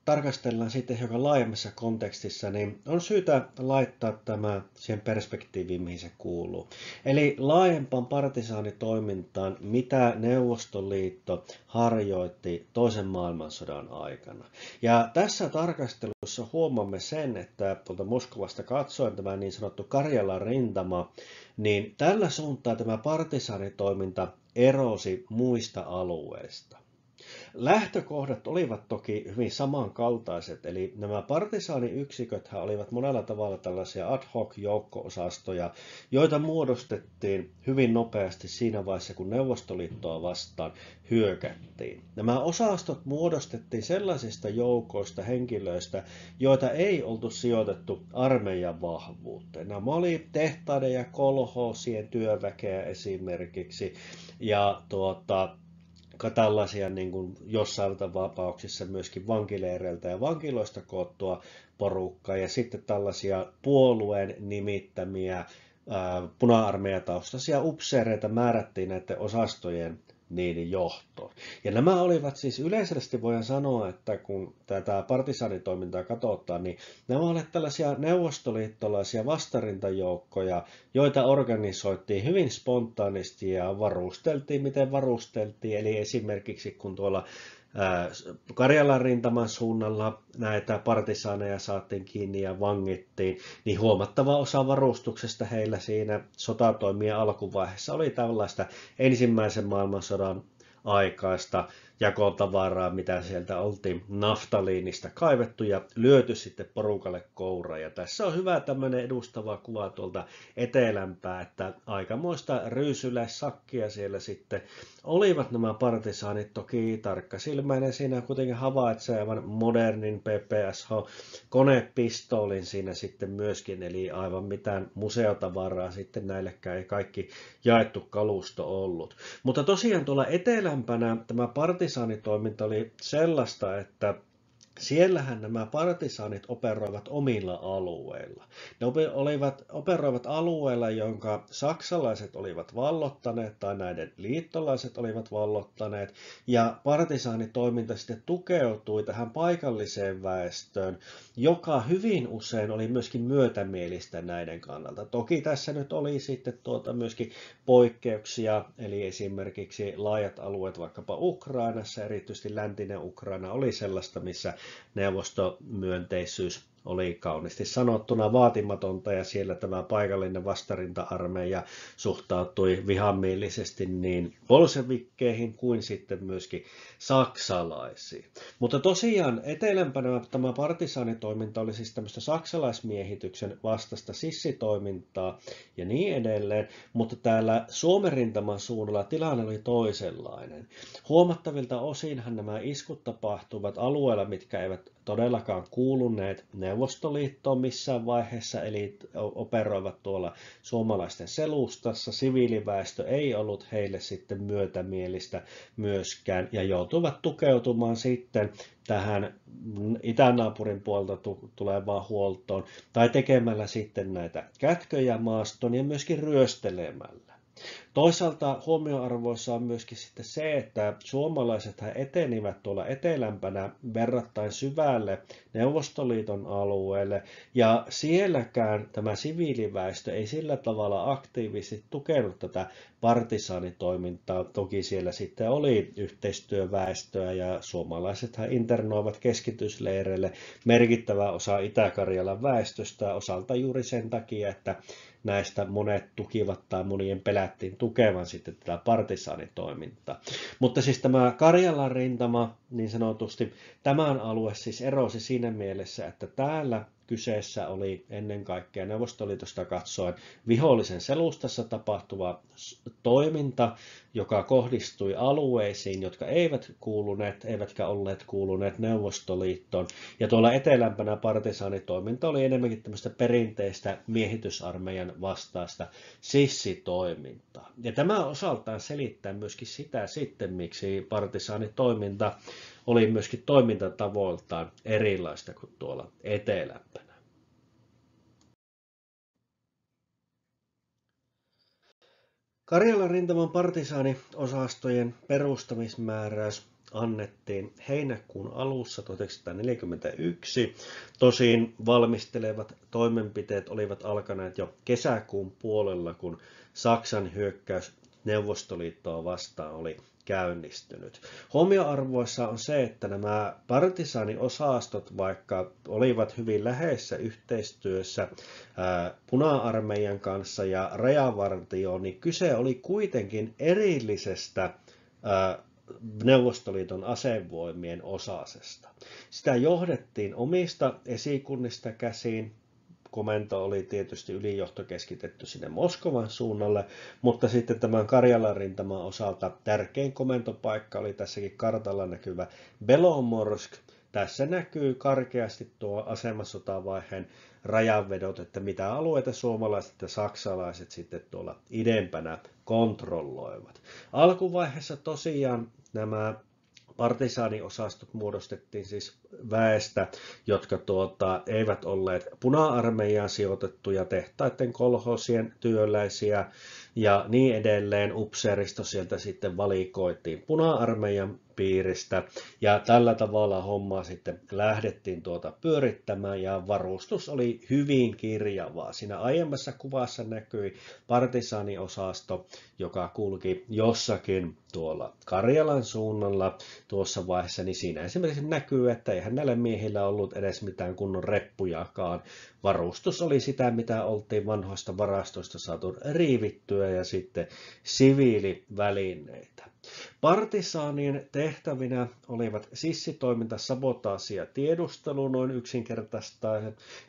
A: tarkastellaan sitten hiukan laajemmassa kontekstissa, niin on syytä laittaa tämä siihen perspektiiviin, mihin se kuuluu. Eli laajempaan partisaanitoimintaan, mitä Neuvostoliitto harjoitti toisen maailmansodan aikana. Ja tässä tarkastelussa huomaamme sen, että tuolta Moskovasta katsoen tämä niin sanottu Karjalan rintama, niin tällä suuntaa tämä partisaanitoiminta erosi muista alueista. Lähtökohdat olivat toki hyvin samankaltaiset, eli nämä partisaaniyksiköthän olivat monella tavalla tällaisia ad hoc joukko-osastoja, joita muodostettiin hyvin nopeasti siinä vaiheessa, kun Neuvostoliittoa vastaan hyökättiin. Nämä osastot muodostettiin sellaisista joukoista henkilöistä, joita ei oltu sijoitettu armeijan vahvuuteen. Nämä oli tehtaiden ja kolhoosien työväkeä esimerkiksi, ja tällaisia niin kuin jossain tapauksissa myöskin vankileireiltä ja vankiloista koottua porukkaa ja sitten tällaisia puolueen nimittämiä puna-armeijataustaisia upseereita määrättiin näiden osastojen niiden johtoon. Ja nämä olivat siis yleisesti voidaan sanoa, että kun tätä partisaanitoimintaa katsotaan, niin nämä olivat tällaisia neuvostoliittolaisia vastarintajoukkoja, joita organisoitiin hyvin spontaanisti ja varusteltiin, miten varusteltiin. Eli esimerkiksi kun tuolla Karjalan rintaman suunnalla näitä partisaaneja saatiin kiinni ja vangittiin, niin huomattava osa varustuksesta heillä siinä sotatoimien alkuvaiheessa oli tällaista ensimmäisen maailmansodan aikaista jakotavaraa, mitä sieltä oltiin naftaliinista kaivettu ja lyöty sitten porukalle kouraan. Ja tässä on hyvä tämmöinen edustava kuva tuolta etelämpää, että aikamoista ryysyläissakkia siellä sitten olivat nämä partisaanit. Toki tarkkasilmäinen siinä kuitenkin havaitsee aivan modernin PPSH-konepistoolin siinä sitten myöskin, eli aivan mitään museotavaraa sitten näillekään ei kaikki jaettu kalusto ollut. Mutta tosiaan tuolla etelämpänä tämä partisaanitoiminta oli sellaista, että siellähän nämä partisaanit operoivat omilla alueilla. Ne operoivat alueilla, jonka saksalaiset olivat vallottaneet tai näiden liittolaiset olivat vallottaneet. Ja partisaanitoiminta sitten tukeutui tähän paikalliseen väestöön, joka hyvin usein oli myöskin myötämielistä näiden kannalta. Toki tässä nyt oli sitten myöskin poikkeuksia, eli esimerkiksi laajat alueet vaikkapa Ukrainassa, erityisesti läntinen Ukraina oli sellaista, missä neuvostomyönteisyys oli kauniisti sanottuna vaatimatonta ja siellä tämä paikallinen vastarinta-armeija suhtautui vihamielisesti niin bolshevikkeihin kuin sitten myöskin saksalaisiin. Mutta tosiaan etelämpänä tämä partisaanitoiminta oli siis tämmöistä saksalaismiehityksen vastaista sissitoimintaa ja niin edelleen, mutta täällä Suomen rintaman suunnalla tilanne oli toisenlainen. Huomattavilta osinhan nämä iskut tapahtuivat alueilla, mitkä eivät todellakaan kuuluneet Neuvostoliittoon missään vaiheessa, eli operoivat tuolla suomalaisten selustassa. Siviiliväestö ei ollut heille sitten myötämielistä myöskään, ja joutuivat tukeutumaan sitten tähän itänaapurin puolta tulevaan huoltoon, tai tekemällä sitten näitä kätköjä maaston ja myöskin ryöstelemällä. Toisaalta huomioarvoissa on myöskin sitten se, että suomalaiset etenivät tuolla etelämpänä verrattain syvälle Neuvostoliiton alueelle, ja sielläkään tämä siviiliväestö ei sillä tavalla aktiivisesti tukenut tätä partisaanitoimintaa. Toki siellä sitten oli yhteistyöväestöä, ja suomalaisethan internoivat keskitysleireille merkittävä osa Itä-Karjalan väestöstä osalta juuri sen takia, että näistä monet tukivat tai monien pelättiin tukevan sitten tätä partisaanitoimintaa. Mutta siis tämä Karjalan rintama, niin sanotusti, tämän alue siis erosi siinä mielessä, että täällä kyseessä oli ennen kaikkea Neuvostoliitosta katsoen vihollisen selustassa tapahtuva toiminta, joka kohdistui alueisiin, jotka eivät kuuluneet, eivätkä olleet kuuluneet Neuvostoliittoon. Ja tuolla etelämpänä partisaanitoiminta oli enemmänkin tämmöistä perinteistä miehitysarmeijan vastaista sissitoimintaa. Ja tämä osaltaan selittää myöskin sitä sitten, miksi partisaanitoiminta oli myöskin toimintatavoiltaan erilaista kuin tuolla etelämpänä. Karjalan rintaman partisaaniosastojen perustamismääräys annettiin heinäkuun alussa 1941. Tosin valmistelevat toimenpiteet olivat alkaneet jo kesäkuun puolella, kun Saksan hyökkäys Neuvostoliittoa vastaan oli käynnistynyt. Huomioarvoissa on se, että nämä partisaaniosastot, vaikka olivat hyvin läheisessä yhteistyössä Puna-armeijan kanssa ja rajavartioon, niin kyse oli kuitenkin erillisestä Neuvostoliiton asevoimien osasesta. Sitä johdettiin omista esikunnista käsin. Komento oli tietysti ylijohto keskitetty sinne Moskovan suunnalle, mutta sitten tämän Karjalan rintaman osalta tärkein komentopaikka oli tässäkin kartalla näkyvä Belomorsk. Tässä näkyy karkeasti tuo asemasotavaiheen rajanvedot, että mitä alueita suomalaiset ja saksalaiset sitten tuolla idempänä kontrolloivat. Alkuvaiheessa tosiaan nämä partisaaniosastot muodostettiin siis väestä, jotka eivät olleet Puna-armeijaan sijoitettuja tehtaiden kolhoosien työläisiä ja niin edelleen. Upseeristo sieltä sitten valikoitiin Puna-armeijan piiristä ja tällä tavalla hommaa sitten lähdettiin pyörittämään ja varustus oli hyvin kirjavaa. Siinä aiemmassa kuvassa näkyi partisaaniosasto, joka kulki jossakin tuolla Karjalan suunnalla tuossa vaiheessa, niin siinä esimerkiksi näkyy, että eihän näillä miehillä ollut edes mitään kunnon reppujakaan. Varustus oli sitä, mitä oltiin vanhoista varastoista saatu riivittyä ja sitten siviilivälineitä. Partisaanien tehtävinä olivat sissitoiminta, sabotaasi ja tiedustelu noin yksinkertaista.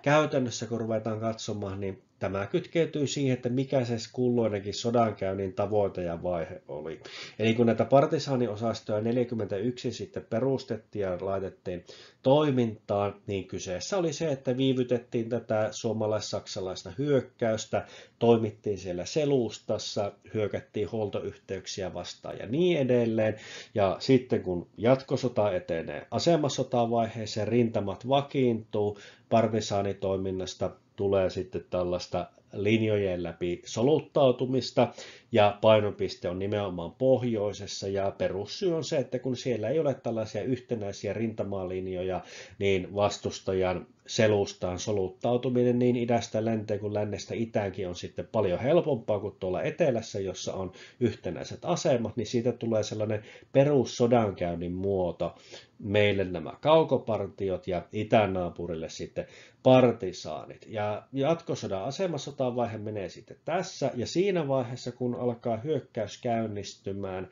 A: Käytännössä kun ruvetaan katsomaan, niin tämä kytkeytyy siihen, että mikä se kulloinenkin sodankäynnin tavoite ja vaihe oli. Eli kun näitä partisaaniosastoja 41 sitten perustettiin ja laitettiin toimintaan, niin kyseessä oli se, että viivytettiin tätä suomalais-saksalaista hyökkäystä, toimittiin siellä selustassa, hyökättiin huoltoyhteyksiä vastaan ja niin edelleen. Ja sitten kun jatkosota etenee asemasotavaiheeseen, rintamat vakiintuu, partisaanitoiminnasta tulee sitten tällaista linjojen läpi soluttautumista ja painopiste on nimenomaan pohjoisessa ja perussyy on se, että kun siellä ei ole tällaisia yhtenäisiä rintamalinjoja, niin vastustajan selustaan soluttautuminen niin idästä länteen kuin lännestä itäänkin on sitten paljon helpompaa kuin tuolla etelässä, jossa on yhtenäiset asemat, niin siitä tulee sellainen perussodankäynnin muoto. Meille nämä kaukopartiot ja itänaapurille sitten partisaanit. Ja jatkosodan asemasotavaihe menee sitten tässä ja siinä vaiheessa, kun alkaa hyökkäys käynnistymään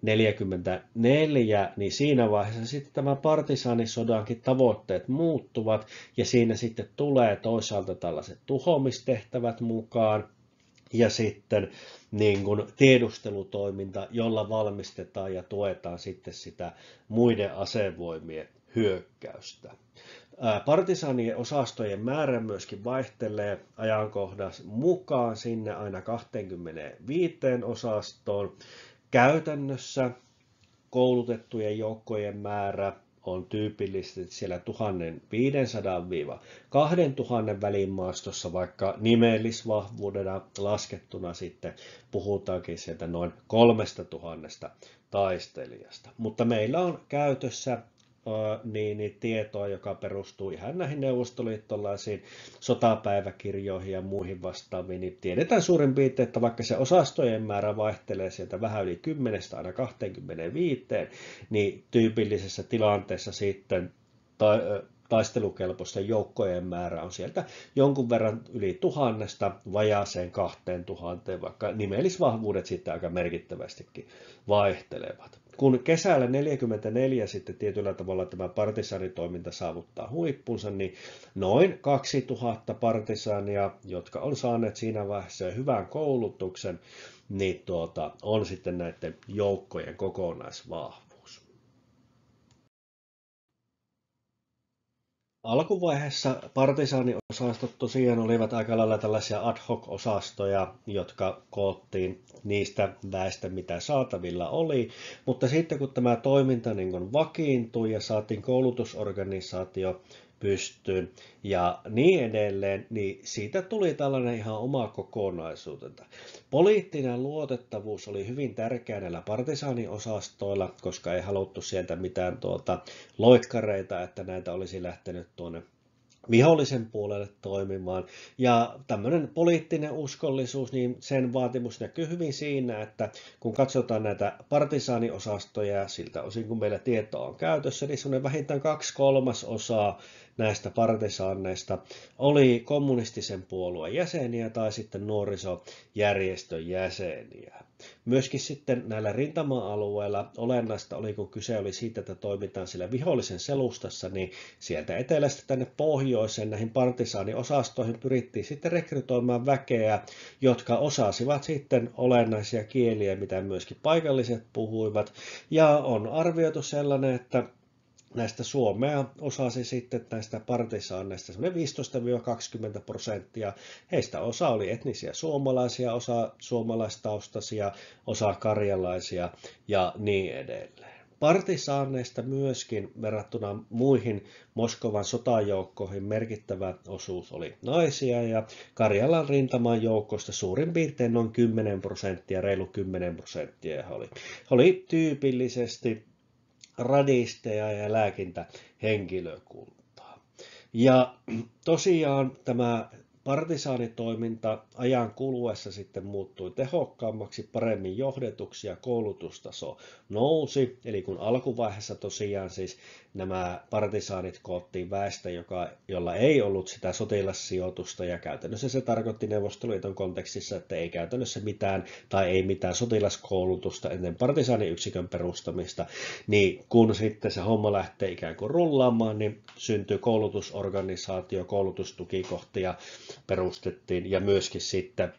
A: 44, niin siinä vaiheessa sitten tämä partisaanisodankin tavoitteet muuttuvat ja siinä sitten tulee toisaalta tällaiset tuhoamistehtävät mukaan ja sitten niin kuin tiedustelutoiminta, jolla valmistetaan ja tuetaan sitten sitä muiden asevoimien hyökkäystä. Partisaanien osastojen määrä myöskin vaihtelee ajankohdan mukaan sinne aina 25 osastoon. Käytännössä koulutettujen joukkojen määrä on tyypillisesti siellä 1500–2000 välimaastossa, vaikka nimellisvahvuudena laskettuna sitten puhutaankin sieltä noin 3000 taistelijasta. Mutta meillä on käytössä tietoa, joka perustuu ihan näihin neuvostoliittolaisiin sotapäiväkirjoihin ja muihin vastaaviin, niin tiedetään suurin piirtein, että vaikka se osastojen määrä vaihtelee sieltä vähän yli 10 aina 25, niin tyypillisessä tilanteessa sitten taistelukelpoisten joukkojen määrä on sieltä jonkun verran yli 1000 vajaaseen 2000, vaikka nimellisvahvuudet sitten aika merkittävästikin vaihtelevat. Kun kesällä 44 sitten tietyllä tavalla tämä partisaanitoiminta saavuttaa huippunsa, niin noin 2000 partisaania, jotka on saaneet siinä vaiheessa hyvän koulutuksen, niin on sitten näiden joukkojen kokonaisvahvuus. Alkuvaiheessa partisaaniosastot tosiaan olivat aika lailla tällaisia ad hoc-osastoja, jotka koottiin niistä väestä, mitä saatavilla oli, mutta sitten kun tämä toiminta niin vakiintui ja saatiin koulutusorganisaatio pystyyn ja niin edelleen, niin siitä tuli tällainen ihan oma kokonaisuutensa. Poliittinen luotettavuus oli hyvin tärkeä näillä partisaaniosastoilla, koska ei haluttu sieltä mitään loikkareita, että näitä olisi lähtenyt tuonne vihollisen puolelle toimimaan. Ja tämmöinen poliittinen uskollisuus, niin sen vaatimus näkyy hyvin siinä, että kun katsotaan näitä partisaaniosastoja siltä osin, kun meillä tietoa on käytössä, niin semmoinen vähintään 2/3 näistä partisaaneista oli kommunistisen puolueen jäseniä tai sitten nuorisojärjestön jäseniä. Myöskin sitten näillä rintama-alueilla olennaista oli, kun kyse oli siitä, että toimitaan sillä vihollisen selustassa, niin sieltä etelästä tänne pohjoiseen näihin partisaaniosastoihin pyrittiin sitten rekrytoimaan väkeä, jotka osasivat sitten olennaisia kieliä, mitä myöskin paikalliset puhuivat. Ja on arvioitu sellainen, että näistä suomea osasi sitten näistä partisaaneista 15–20%. Heistä osa oli etnisiä suomalaisia, osa suomalaistaustaisia, osa karjalaisia ja niin edelleen. Partisaaneista myöskin verrattuna muihin Moskovan sotajoukkoihin merkittävä osuus oli naisia ja Karjalan rintaman joukosta suurin piirtein noin 10%, reilu 10% oli tyypillisesti radisteja ja lääkintähenkilökuntaa. Ja tosiaan tämä partisaanitoiminta ajan kuluessa sitten muuttui tehokkaammaksi, paremmin johdetuksi ja koulutustaso nousi. Eli kun alkuvaiheessa tosiaan siis nämä partisaanit koottiin väestä, jolla ei ollut sitä sotilassijoitusta ja käytännössä se tarkoitti Neuvostoliiton kontekstissa, että ei käytännössä mitään tai ei mitään sotilaskoulutusta ennen partisaaniyksikön perustamista, niin kun sitten se homma lähtee ikään kuin rullaamaan, niin syntyi koulutusorganisaatio, koulutustukikohtia perustettiin ja myöskin sitten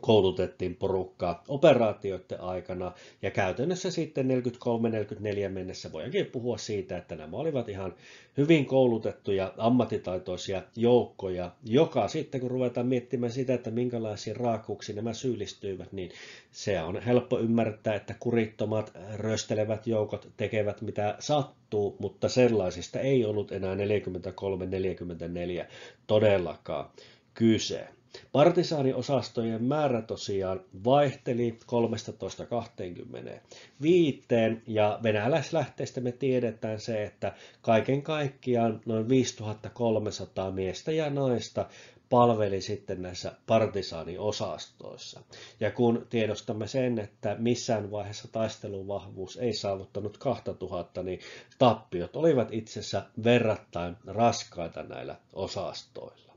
A: koulutettiin porukkaa operaatioiden aikana ja käytännössä sitten 43–44 mennessä voidaankin puhua siitä, että nämä olivat ihan hyvin koulutettuja ammattitaitoisia joukkoja, joka sitten kun ruvetaan miettimään sitä, että minkälaisiin raakuuksiin nämä syyllistyivät, niin se on helppo ymmärtää, että kurittomat röstelevät joukot tekevät mitä sattuu, mutta sellaisista ei ollut enää 43–44 todellakaan kyse. Partisaaniosastojen määrä tosiaan vaihteli 13–25 ja venäläislähteistä me tiedetään se, että kaiken kaikkiaan noin 5300 miestä ja naista palveli sitten näissä partisaaniosastoissa. Ja kun tiedostamme sen, että missään vaiheessa taisteluvahvuus ei saavuttanut 2000, niin tappiot olivat itsessä verrattain raskaita näillä osastoilla.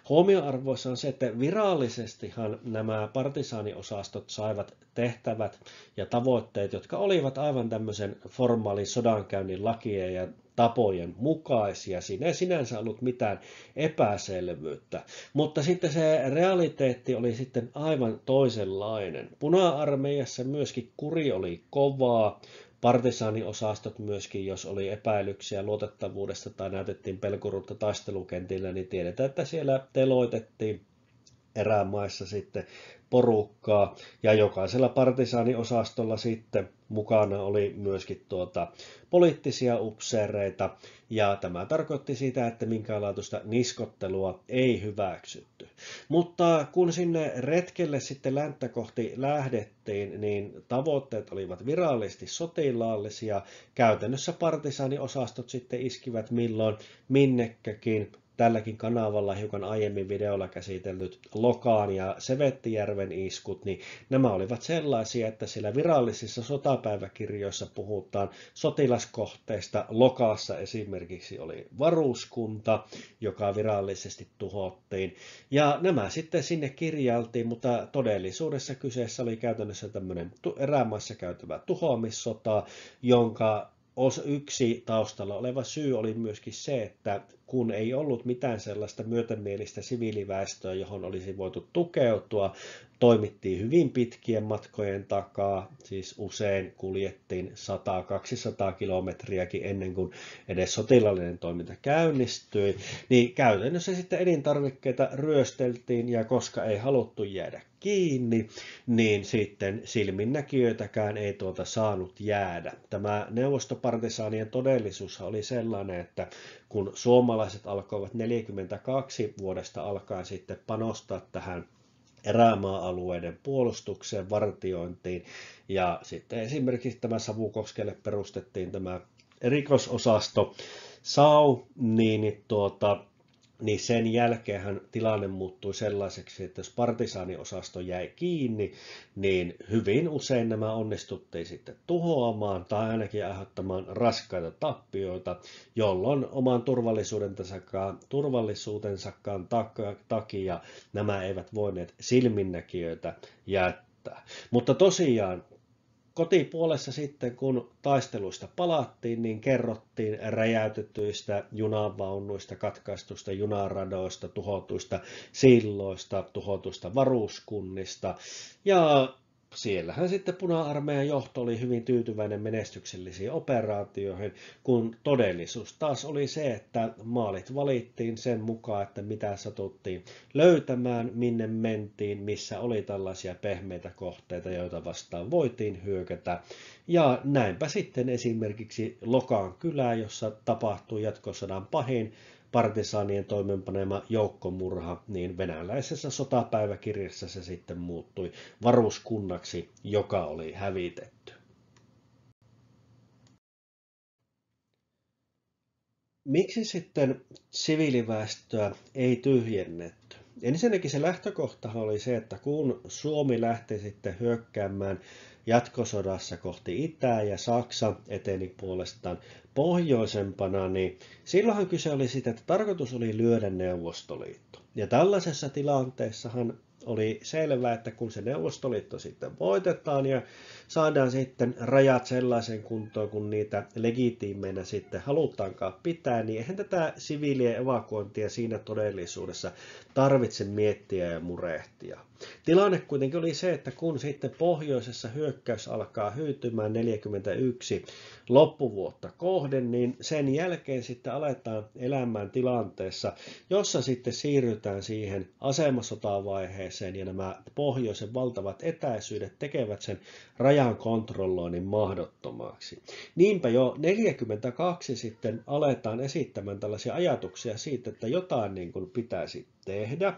A: Huomioarvoissa on se, että virallisestihan nämä partisaaniosastot saivat tehtävät ja tavoitteet, jotka olivat aivan tämmöisen formaalin sodankäynnin lakien ja tapojen mukaisia. Siinä ei sinänsä ollut mitään epäselvyyttä, mutta sitten se realiteetti oli sitten aivan toisenlainen. Puna-armeijassa myöskin kuri oli kovaa. Partisaaniosastot myöskin, jos oli epäilyksiä luotettavuudesta tai näytettiin pelkuruutta taistelukentillä, niin tiedetään, että siellä teloitettiin erämaissa sitten porukkaa ja jokaisella partisaaniosastolla sitten mukana oli myöskin poliittisia upseereita ja tämä tarkoitti sitä, että minkäänlaatuista niskottelua ei hyväksytty. Mutta kun sinne retkelle sitten länttä kohti lähdettiin, niin tavoitteet olivat virallisesti sotilaallisia. Käytännössä partisaaniosastot sitten iskivät milloin minnekäkin. Tälläkin kanavalla hiukan aiemmin videolla käsitellyt Lokaan ja Sevettijärven iskut, niin nämä olivat sellaisia, että siellä virallisissa sotapäiväkirjoissa puhutaan sotilaskohteista. Lokaassa esimerkiksi oli varuskunta, joka virallisesti tuhottiin. Ja nämä sitten sinne kirjailtiin, mutta todellisuudessa kyseessä oli käytännössä tämmöinen erämaissa käytävä tuhoamissota, jonka yksi taustalla oleva syy oli myöskin se, että kun ei ollut mitään sellaista myötämielistä siviiliväestöä, johon olisi voitu tukeutua, toimittiin hyvin pitkien matkojen takaa, siis usein kuljettiin 100–200 kilometriäkin ennen kuin edes sotilaallinen toiminta käynnistyi, niin käytännössä sitten elintarvikkeita ryösteltiin ja koska ei haluttu jäädä kiinni, niin sitten silminnäkijöitäkään ei saanut jäädä. Tämä neuvostopartisaanien todellisuus oli sellainen, että kun suomalaiset suomalaiset alkoivat 42 vuodesta alkaen sitten panostaa tähän erämaa-alueiden puolustukseen, vartiointiin, ja sitten esimerkiksi tämä Savukoskelle perustettiin tämä erikoisosasto SAU, niin sen jälkeenhän tilanne muuttui sellaiseksi, että jos partisaaniosasto jäi kiinni, niin hyvin usein nämä onnistuttiin sitten tuhoamaan tai ainakin aiheuttamaan raskaita tappioita, jolloin oman turvallisuutensakaan takia nämä eivät voineet silminnäkijöitä jättää. Mutta tosiaan, kotipuolessa sitten, kun taisteluista palattiin, niin kerrottiin räjäytetyistä junavaunuista, katkaistuista junaradoista, tuhotuista silloista, tuhotuista varuskunnista. Ja siellähän sitten Puna-armeijan johto oli hyvin tyytyväinen menestyksellisiin operaatioihin, kun todellisuus taas oli se, että maalit valittiin sen mukaan, että mitä satuttiin löytämään, minne mentiin, missä oli tällaisia pehmeitä kohteita, joita vastaan voitiin hyökätä. Ja näinpä sitten esimerkiksi Lokan kylä, jossa tapahtui jatkosodan pahin partisaanien toimenpanema joukkomurha, niin venäläisessä sotapäiväkirjassa se sitten muuttui varuskunnaksi, joka oli hävitetty. Miksi sitten siviiliväestöä ei tyhjennetty? Ensinnäkin se lähtökohta oli se, että kun Suomi lähti sitten hyökkäämään jatkosodassa kohti itää ja Saksa eteni puolestaan pohjoisempana, niin silloinhan kyse oli siitä, että tarkoitus oli lyödä Neuvostoliitto. Ja tällaisessa tilanteessahan oli selvää, että kun se Neuvostoliitto sitten voitetaan ja saadaan sitten rajat sellaisen kuntoon, kun niitä legitiimeinä sitten halutaankaan pitää, niin eihän tätä siviilien evakuointia siinä todellisuudessa tarvitse miettiä ja murehtia. Tilanne kuitenkin oli se, että kun sitten pohjoisessa hyökkäys alkaa hyytymään 41 loppuvuotta kohden, niin sen jälkeen sitten aletaan elämään tilanteessa, jossa sitten siirrytään siihen asemasotavaiheeseen ja nämä pohjoisen valtavat etäisyydet tekevät sen rajan kontrolloinnin mahdottomaksi. Niinpä jo 42 sitten aletaan esittämään tällaisia ajatuksia siitä, että jotain niin kuin pitäisi tehdä.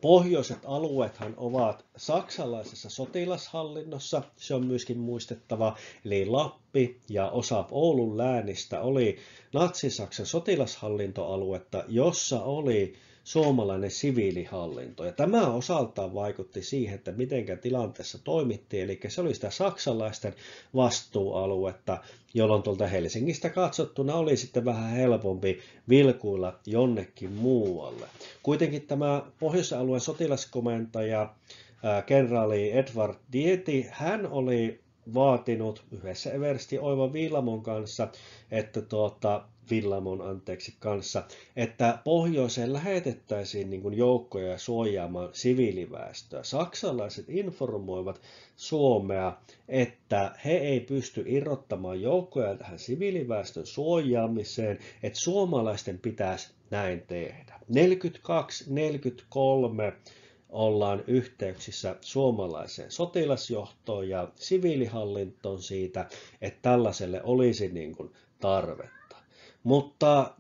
A: Pohjoiset alueethan ovat saksalaisessa sotilashallinnossa, se on myöskin muistettava, eli Lappi ja osa Oulun läänistä oli Natsi-Saksan sotilashallintoaluetta, jossa oli suomalainen siviilihallinto. Ja tämä osaltaan vaikutti siihen, että miten tilanteessa toimittiin, eli se oli sitä saksalaisten vastuualuetta, jolloin tuolta Helsingistä katsottuna oli sitten vähän helpompi vilkuilla jonnekin muualle. Kuitenkin tämä pohjoisen alueen sotilaskomentaja, kenraali Edward Dieti, hän oli vaatinut yhdessä eversti Oiva Villamon kanssa, että pohjoiseen lähetettäisiin niin kuin joukkoja suojaamaan siviiliväestöä. Saksalaiset informoivat Suomea, että he ei pysty irrottamaan joukkoja tähän siviiliväestön suojaamiseen, että suomalaisten pitäisi näin tehdä. 42-43 ollaan yhteyksissä suomalaiseen sotilasjohtoon ja siviilihallintoon siitä, että tällaiselle olisi niin kuin tarvetta. Mutta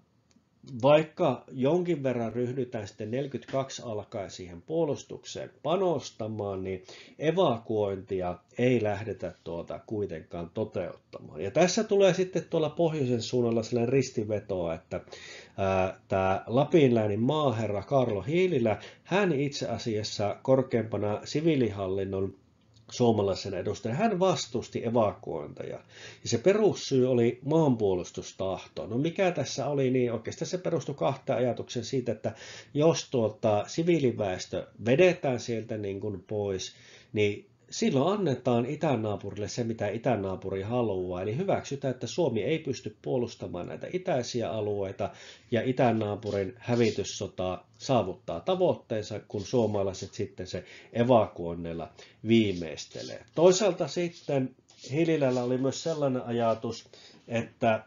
A: vaikka jonkin verran ryhdytään sitten 42 alkaen siihen puolustukseen panostamaan, niin evakuointia ei lähdetä kuitenkaan toteuttamaan. Ja tässä tulee sitten tuolla pohjoisen suunnalla sellainen ristiveto, että tämä Lapinläänin maaherra Karlo Hiililä, hän itse asiassa korkeimpana siviilihallinnon suomalaisen edustajan, hän vastusti evakuointeja. Ja se perussyy oli maanpuolustustahto. No mikä tässä oli, niin oikeastaan se perustui kahteen ajatuksen siitä, että jos siviiliväestö vedetään sieltä niin kuin pois, niin silloin annetaan itänaapurille se, mitä itänaapuri haluaa. Eli hyväksytään, että Suomi ei pysty puolustamaan näitä itäisiä alueita ja itänaapurin hävityssota saavuttaa tavoitteensa, kun suomalaiset sitten se evakuoinneilla viimeistelee. Toisaalta sitten Hililällä oli myös sellainen ajatus, että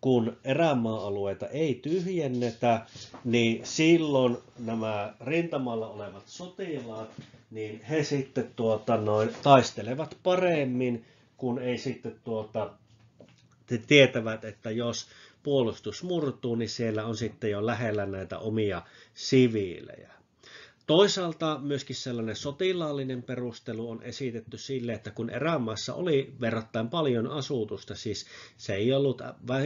A: kun erämaa-alueita ei tyhjennetä, niin silloin nämä rintamalla olevat sotilaat, niin he sitten taistelevat paremmin, kun ei sitten tietävät, että jos puolustus murtuu, niin siellä on sitten jo lähellä näitä omia siviilejä. Toisaalta myöskin sellainen sotilaallinen perustelu on esitetty sille, että kun erämaassa oli verrattain paljon asutusta, siis se ei ollut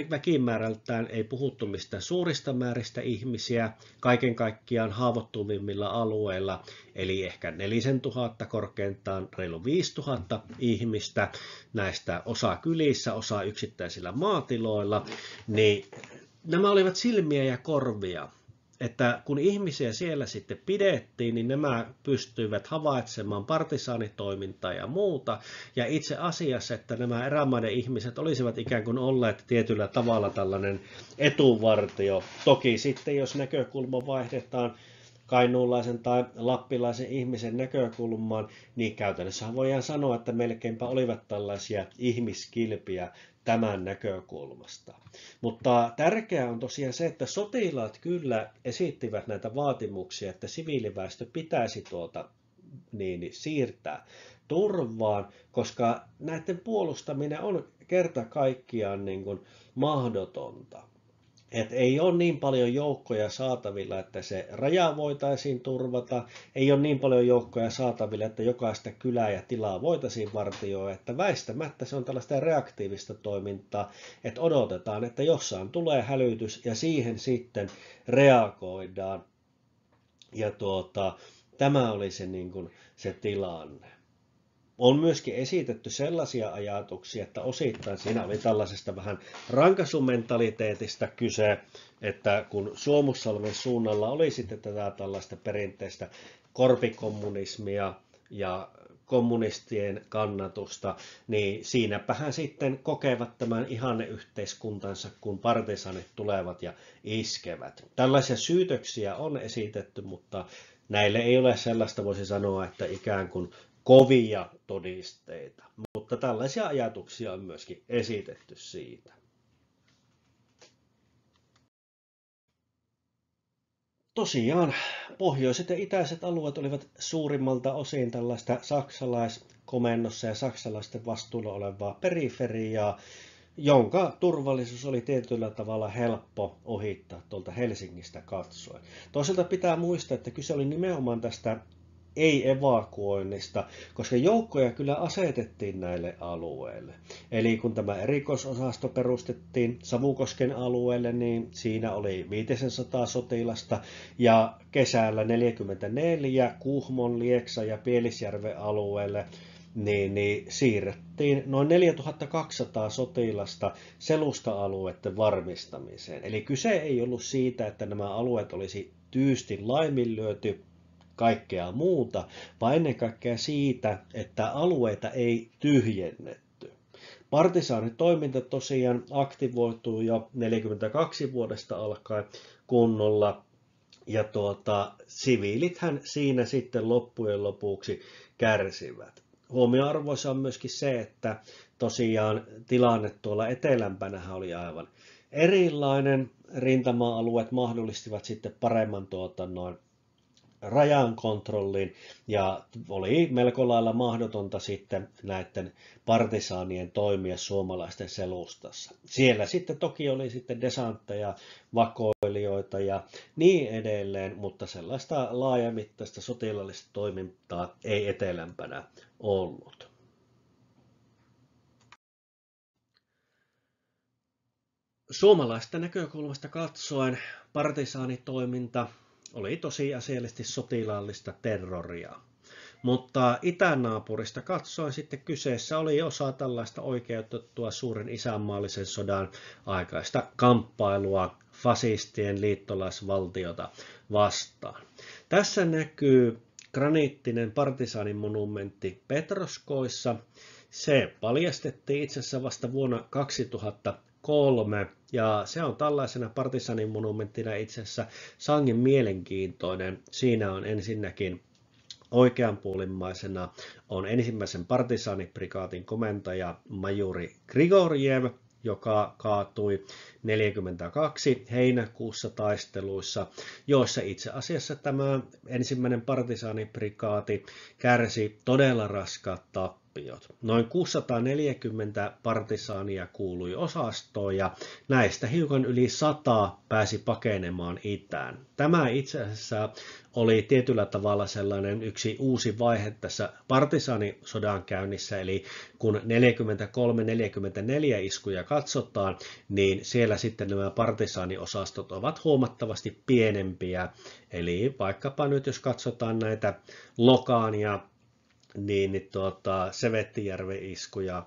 A: väkimäärältään, ei puhuttu mistään suurista määristä ihmisiä, kaiken kaikkiaan haavoittuvimmilla alueilla, eli ehkä 4000, korkeintaan reilu 5000 ihmistä, näistä osa kylissä, osa yksittäisillä maatiloilla, niin nämä olivat silmiä ja korvia. Että kun ihmisiä siellä sitten pidettiin, niin nämä pystyivät havaitsemaan partisaanitoimintaa ja muuta. Ja itse asiassa, että nämä erämaiden ihmiset olisivat ikään kuin olleet tietyllä tavalla tällainen etuvartio. Toki sitten, jos näkökulma vaihdetaan kainuulaisen tai lappilaisen ihmisen näkökulmaan, niin käytännössä voidaan sanoa, että melkeinpä olivat tällaisia ihmiskilpiä tämän näkökulmasta. Mutta tärkeää on tosiaan se, että sotilaat kyllä esittivät näitä vaatimuksia, että siviiliväestö pitäisi siirtää turvaan, koska näiden puolustaminen on kerta kaikkiaan niin kuin mahdotonta. Et ei ole niin paljon joukkoja saatavilla, että se raja voitaisiin turvata, ei ole niin paljon joukkoja saatavilla, että jokaista kylää ja tilaa voitaisiin vartioida, että väistämättä se on tällaista reaktiivista toimintaa, että odotetaan, että jossain tulee hälytys ja siihen sitten reagoidaan. Ja tämä oli se, niin kuin, se tilanne. On myöskin esitetty sellaisia ajatuksia, että osittain siinä oli tällaisesta vähän rankasumentaliteetista kyse, että kun Suomussalmen suunnalla oli sitten tätä tällaista perinteistä korpikommunismia ja kommunistien kannatusta, niin siinäpähän sitten kokevat tämän ihanneyhteiskuntansa, kun partisanit tulevat ja iskevät. Tällaisia syytöksiä on esitetty, mutta näille ei ole sellaista, voisi sanoa, että ikään kuin kovia todisteita, mutta tällaisia ajatuksia on myöskin esitetty siitä. Tosiaan pohjoiset ja itäiset alueet olivat suurimmalta osin tällaista saksalaiskomennossa ja saksalaisten vastuulla olevaa periferiaa, jonka turvallisuus oli tietyllä tavalla helppo ohittaa tuolta Helsingistä katsoen. Toisaalta pitää muistaa, että kyse oli nimenomaan tästä ei-evakuoinnista, koska joukkoja kyllä asetettiin näille alueille. Eli kun tämä erikoisosasto perustettiin Savukosken alueelle, niin siinä oli 500 sotilasta, ja kesällä 1944 Kuhmon, Lieksan ja Pielisjärven alueelle niin siirrettiin noin 4200 sotilasta selusta-alueiden varmistamiseen. Eli kyse ei ollut siitä, että nämä alueet olisi tyystin laiminlyöty, kaikkea muuta, vaan ennen kaikkea siitä, että alueita ei tyhjennetty. Partisaanitoiminta tosiaan aktivoitui jo 1942 vuodesta alkaen kunnolla, ja siviilithän siinä sitten loppujen lopuksi kärsivät. Huomioarvoisa on myöskin se, että tosiaan tilanne tuolla etelämpänä oli aivan erilainen. Rintama-alueet mahdollistivat sitten paremman rajan kontrollin, ja oli melko lailla mahdotonta sitten näiden partisaanien toimia suomalaisten selustassa. Siellä sitten toki oli sitten desantteja, vakoilijoita ja niin edelleen, mutta sellaista laajamittaista sotilaallista toimintaa ei etelämpänä ollut. Suomalaisten näkökulmasta katsoen partisaanitoiminta oli tosiasiallisesti sotilaallista terroria, mutta itänaapurista katsoen sitten kyseessä oli osa tällaista oikeutettua suuren isänmaallisen sodan aikaista kamppailua fasistien liittolaisvaltiota vastaan. Tässä näkyy graniittinen partisaanimonumentti Petroskoissa. Se paljastettiin itse asiassa vasta vuonna 2003, ja se on tällaisena partisaanimonumenttina itse asiassa sangen mielenkiintoinen. Siinä on ensinnäkin oikeanpuolimmaisena on ensimmäisen partisaaniprikaatin komentaja majuri Grigorjev, joka kaatui 1942 heinäkuussa taisteluissa, joissa itse asiassa tämä ensimmäinen partisaaniprikaati kärsi todella raskaat tappiot. tappiot. Noin 640 partisaania kuului osastoon ja näistä hiukan yli 100 pääsi pakenemaan itään. Tämä itse asiassa oli tietyllä tavalla sellainen yksi uusi vaihe tässä partisaanisodan käynnissä, eli kun 43-44 iskuja katsotaan, niin siellä sitten nämä partisaaniosastot ovat huomattavasti pienempiä. Eli vaikkapa nyt jos katsotaan näitä Lokaan ja Sevettijärven iskuja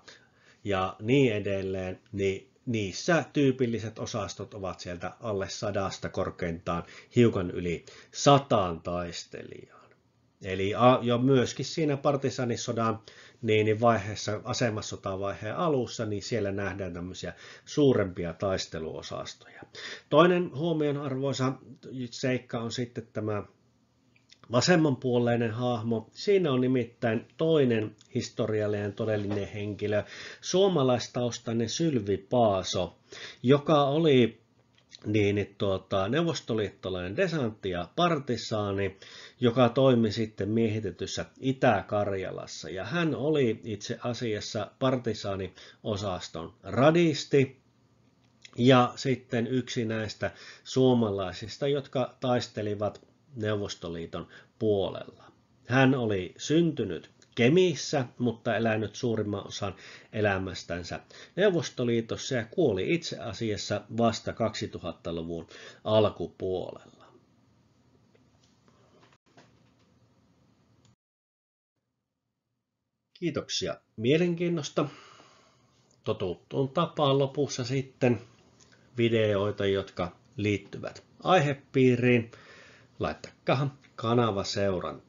A: ja niin edelleen, niin niissä tyypilliset osastot ovat sieltä alle 100 korkeintaan hiukan yli 100 taistelijaan. Eli jo myöskin siinä partisaanisodan vaiheessa, asemassa-sotavaiheen alussa, niin siellä nähdään tämmöisiä suurempia taisteluosastoja. Toinen huomionarvoisa seikka on sitten tämä vasemmanpuoleinen hahmo. Siinä on nimittäin toinen historiallinen todellinen henkilö, suomalaistaustainen Sylvi Paaso, joka oli neuvostoliittolainen desantti ja partisaani, joka toimi sitten miehitetyssä Itä-Karjalassa. Ja hän oli itse asiassa partisaaniosaston radisti ja sitten yksi näistä suomalaisista, jotka taistelivat Neuvostoliiton puolella. Hän oli syntynyt Kemissä, mutta elänyt suurimman osan elämästänsä Neuvostoliitossa ja kuoli itse asiassa vasta 2000-luvun alkupuolella. Kiitoksia mielenkiinnosta. Totuttuun tapaan lopussa sitten videoita, jotka liittyvät aihepiiriin. Laittakaa kanava seurantaan.